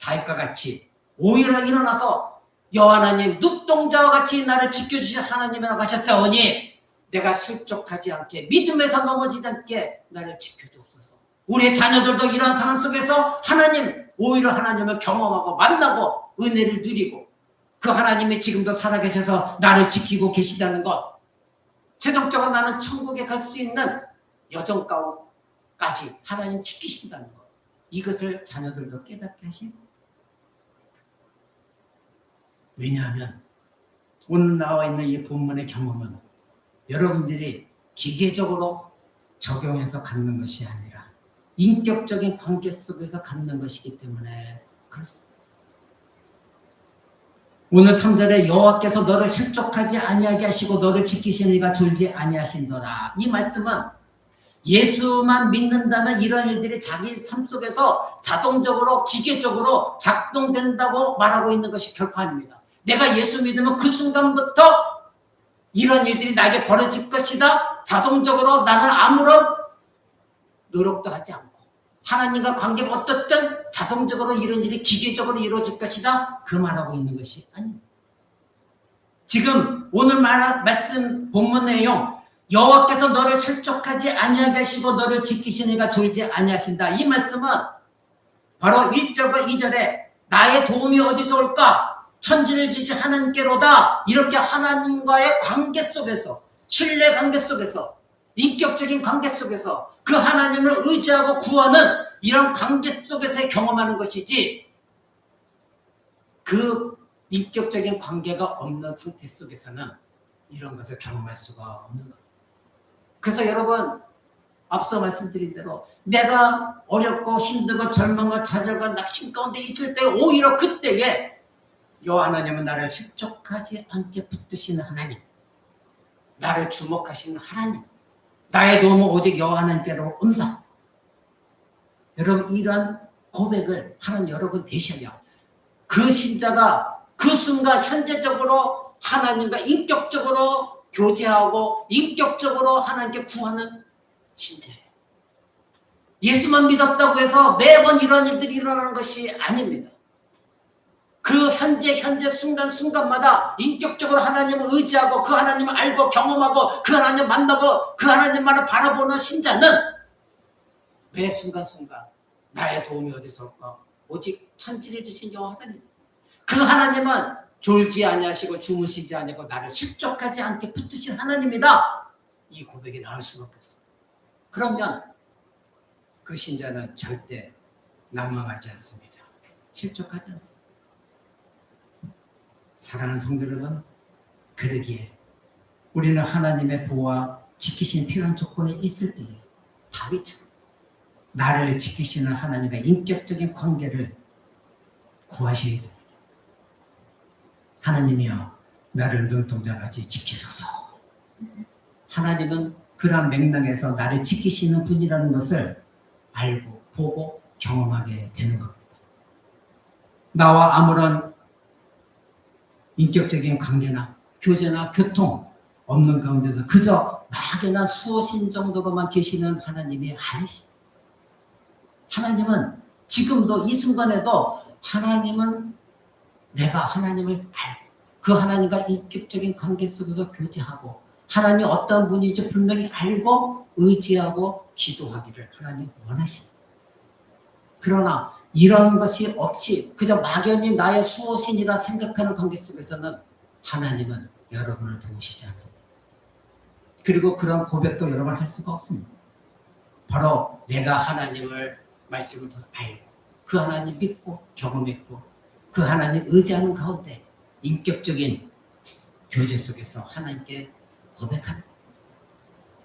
다윗과 같이 오히려 일어나서 여호와 하나님, 눈동자와 같이 나를 지켜주신 하나님이라고 하셨사오니 내가 실족하지 않게, 믿음에서 넘어지지 않게 나를 지켜주옵소서. 우리의 자녀들도 이런 상황 속에서 하나님, 오히려 하나님을 경험하고 만나고 은혜를 누리고 그 하나님이 지금도 살아계셔서 나를 지키고 계시다는 것, 최종적으로 나는 천국에 갈 수 있는 여정까지 하나님 지키신다는 것, 이것을 자녀들도 깨닫게 하시고, 왜냐하면 오늘 나와 있는 이 본문의 경험은 여러분들이 기계적으로 적용해서 갖는 것이 아니라 인격적인 관계 속에서 갖는 것이기 때문에 그렇습니다. 오늘 3절에 여호와께서 너를 실족하지 아니하게 하시고 너를 지키시는 이가 졸지 아니하신도다. 이 말씀은 예수만 믿는다면 이런 일들이 자기 삶 속에서 자동적으로 기계적으로 작동된다고 말하고 있는 것이 결코 아닙니다. 내가 예수 믿으면 그 순간부터 이런 일들이 나에게 벌어질 것이다. 자동적으로 나는 아무런 노력도 하지 않고 하나님과 관계가 어떻든 자동적으로 이런 일이 기계적으로 이루어질 것이다. 그 말하고 있는 것이 아닙니다. 지금 오늘 말씀 본문 내용, 여호와께서 너를 실족하지 아니하게 하시고 너를 지키시는 이가 졸지 아니하신다. 이 말씀은 바로 1절과 2절에 나의 도움이 어디서 올까? 천지를 지신 하나님께로다. 이렇게 하나님과의 관계 속에서, 신뢰 관계 속에서, 인격적인 관계 속에서 그 하나님을 의지하고 구하는 이런 관계 속에서 경험하는 것이지, 그 인격적인 관계가 없는 상태 속에서는 이런 것을 경험할 수가 없는 거예요. 그래서 여러분, 앞서 말씀드린 대로 내가 어렵고 힘들고 절망과 좌절과 낙심 가운데 있을 때 오히려 그때에 여호와 하나님은 나를 실족하지 않게 붙드시는 하나님, 나를 주목하시는 하나님, 나의 도움은 오직 여호와 하나님께로 온다. 여러분, 이런 고백을 하는 여러분 되셔야 그 신자가 그 순간 현재적으로 하나님과 인격적으로 교제하고 인격적으로 하나님께 구하는 신자예요. 예수만 믿었다고 해서 매번 이런 일들이 일어나는 것이 아닙니다. 그 현재 순간마다 인격적으로 하나님을 의지하고 그 하나님을 알고 경험하고 그 하나님 만나고 그 하나님만을 바라보는 신자는 매 순간순간 나의 도움이 어디서 올까? 오직 천지를 지신 여호와 하나님. 그 하나님은 졸지 아니하시고 주무시지 아니하고 나를 실족하지 않게 붙드신 하나님이다. 이 고백이 나올 수밖에 없어요. 그러면 그 신자는 절대 난망하지 않습니다. 실족하지 않습니다. 사랑하는 성도 여러분, 그러기에 우리는 하나님의 보호와 지키신 필요한 조건에 있을 때에 다윗처럼 나를 지키시는 하나님과 인격적인 관계를 구하셔야 됩니다. 하나님이여 나를 눈동자같이 지키소서. 하나님은 그러한 맥락에서 나를 지키시는 분이라는 것을 알고 보고 경험하게 되는 겁니다. 나와 아무런 인격적인 관계나 교제나 교통 없는 가운데서 그저 막연한 수호신 정도로만 계시는 하나님이 아니십니다. 하나님은 지금도 이 순간에도 하나님은 내가 하나님을 알고 그 하나님과 인격적인 관계 속에서 교제하고 하나님 어떤 분인지 분명히 알고 의지하고 기도하기를 하나님 원하십니다. 그러나 이런 것이 없이 그저 막연히 나의 수호신이라 생각하는 관계 속에서는 하나님은 여러분을 도우시지 않습니다. 그리고 그런 고백도 여러분 할 수가 없습니다. 바로 내가 하나님을 말씀을 더 알고 그 하나님 믿고 경험했고 그 하나님 의지하는 가운데 인격적인 교제 속에서 하나님께 고백하는 것.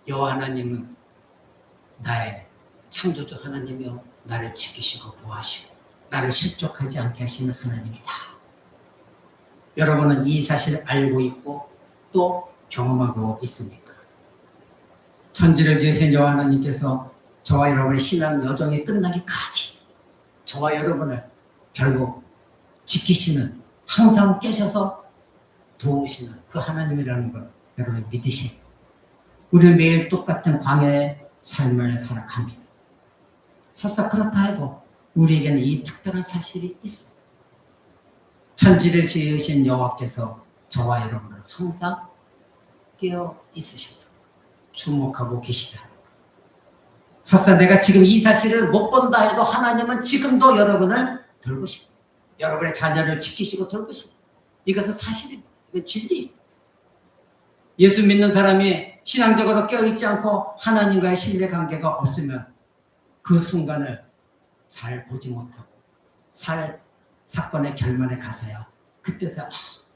여호와 하나님은 나의 창조주 하나님이요 나를 지키시고 보호하시고 나를 실족하지 않게 하시는 하나님이다. 여러분은 이 사실을 알고 있고 또 경험하고 있습니까? 천지를 지으신 여호와 하나님께서 저와 여러분의 신앙 여정이 끝나기까지 저와 여러분을 결국 지키시는 항상 깨셔서 도우시는 그 하나님이라는 걸 여러분 믿으시고 우리는 매일 똑같은 광야의 삶을 살아갑니다. 설사 그렇다 해도 우리에게는 이 특별한 사실이 있습니다. 천지를 지으신 여호와께서 저와 여러분을 항상 깨어 있으셔서 주목하고 계시다는 것. 설사 내가 지금 이 사실을 못 본다 해도 하나님은 지금도 여러분을 돌보십니다. 여러분의 자녀를 지키시고 돌보십니다. 이것은 사실입니다. 이건 진리입니다. 예수 믿는 사람이 신앙적으로 깨어있지 않고 하나님과의 신뢰 관계가 없으면 그 순간을 잘 보지 못하고 사건의 결말에 가서야 그때서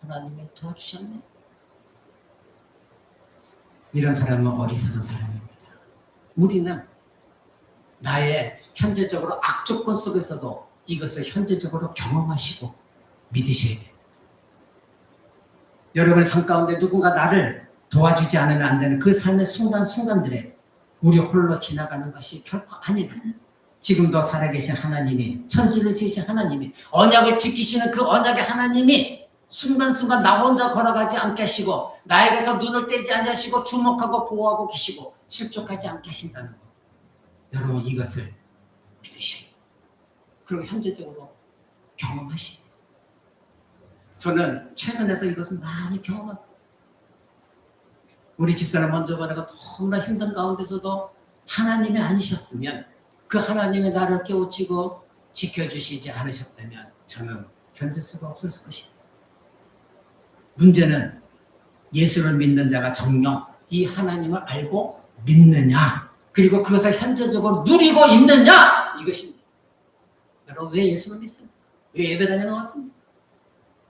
하나님이 도와주셨네. 이런 사람은 어리석은 사람입니다. 우리는 나의 현재적으로 악조건 속에서도 이것을 현재적으로 경험하시고 믿으셔야 됩니다. 여러분의 삶 가운데 누군가 나를 도와주지 않으면 안 되는 그 삶의 순간순간들에 우리 홀로 지나가는 것이 결코 아니라 지금도 살아계신 하나님이 천지를 지으신 하나님이 언약을 지키시는 그 언약의 하나님이 순간순간 나 혼자 걸어가지 않게 하시고 나에게서 눈을 떼지 않으시고 주목하고 보호하고 계시고 실족하지 않게 하신다는 것. 여러분 이것을 믿으셔야 돼요. 그리고 현재적으로 경험하시고 저는 최근에도 이것을 많이 경험합니다. 우리 집사람 먼저 보내고 너무나 힘든 가운데서도 하나님이 아니셨으면 그 하나님이 나를 깨우치고 지켜주시지 않으셨다면 저는 견딜 수가 없었을 것입니다. 문제는 예수를 믿는 자가 정녕 이 하나님을 알고 믿느냐 그리고 그것을 현재적으로 누리고 있느냐 이것입니다. 여러분 왜 예수를 믿습니까? 왜 예배당에 나왔습니까?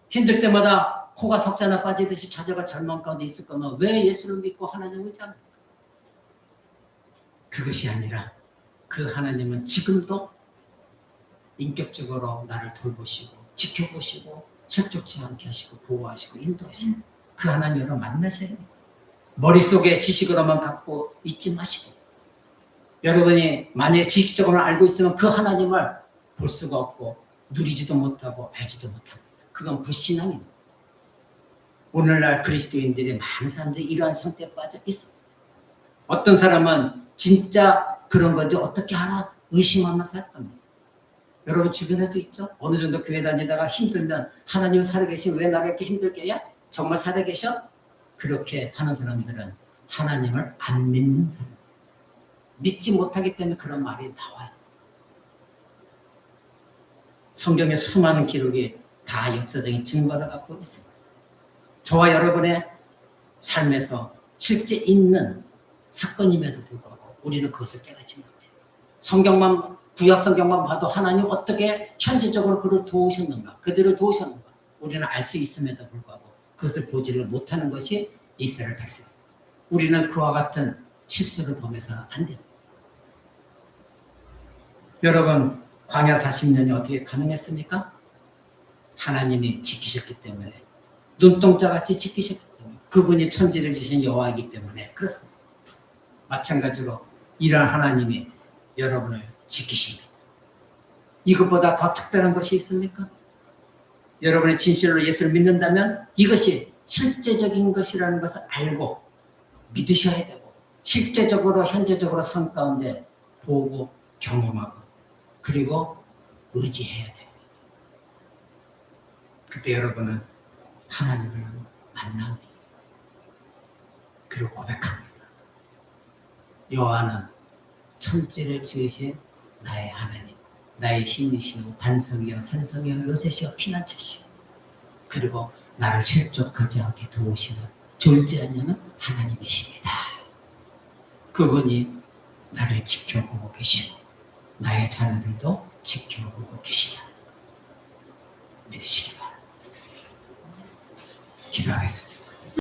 힘들 때마다 코가 석자나 빠지듯이 좌절과 절망 가운데 있을 거면 왜 예수를 믿고 하나님을 의지합니까? 그것이 아니라 그 하나님은 지금도 인격적으로 나를 돌보시고 지켜보시고 실족치 않게 하시고 보호하시고 인도하시고 그 하나님으로 만나셔야 됩니다. 머릿속에 지식으로만 갖고 있지 마시고 여러분이 만약에 지식적으로 알고 있으면 그 하나님을 볼 수가 없고 누리지도 못하고 알지도 못합니다. 그건 불신앙입니다. 오늘날 그리스도인들이 많은 사람들이 이러한 상태에 빠져 있습니다. 어떤 사람은 진짜 그런 건지 어떻게 알아? 의심하며 살 겁니다. 여러분 주변에도 있죠? 어느 정도 교회 다니다가 힘들면 하나님 살아계신 왜 나를 이렇게 힘들게 해요? 정말 살아계셔? 그렇게 하는 사람들은 하나님을 안 믿는 사람. 믿지 못하기 때문에 그런 말이 나와요. 성경에 수많은 기록이 다 역사적인 증거를 갖고 있습니다. 저와 여러분의 삶에서 실제 있는 사건임에도 불구하고 우리는 그것을 깨닫지 못해요. 성경만 구약 성경만 봐도 하나님 어떻게 현재적으로 그를 도우셨는가 그들을 도우셨는가 우리는 알 수 있음에도 불구하고 그것을 보지를 못하는 것이 이스라엘 백성. 우리는 그와 같은 실수를 범해서는 안 됩니다. 여러분 광야 40년이 어떻게 가능했습니까? 하나님이 지키셨기 때문에 눈동자같이 지키셨기 때문에 그분이 천지를 지신 여호와이기 때문에 그렇습니다. 마찬가지로 이런 하나님이 여러분을 지키십니다. 이것보다 더 특별한 것이 있습니까? 여러분의 진실로 예수를 믿는다면 이것이 실제적인 것이라는 것을 알고 믿으셔야 되고 실제적으로 현재적으로 삶 가운데 보고 경험하고 그리고 의지해야 됩니다. 그때 여러분은 하나님을 만납니다. 그리고 고백합니다. 여호와는 천지를 지으신 나의 하나님, 나의 힘이시오 반석이요 산성이요 요새시요 피난처시오. 그리고 나를 실족하지 않게 도우시는 졸지않는 하나님이십니다. 그분이 나를 지켜보고 계시고 나의 자녀들도 지켜보고 계시다. 믿으시기 바랍니다. 기도하겠습니다.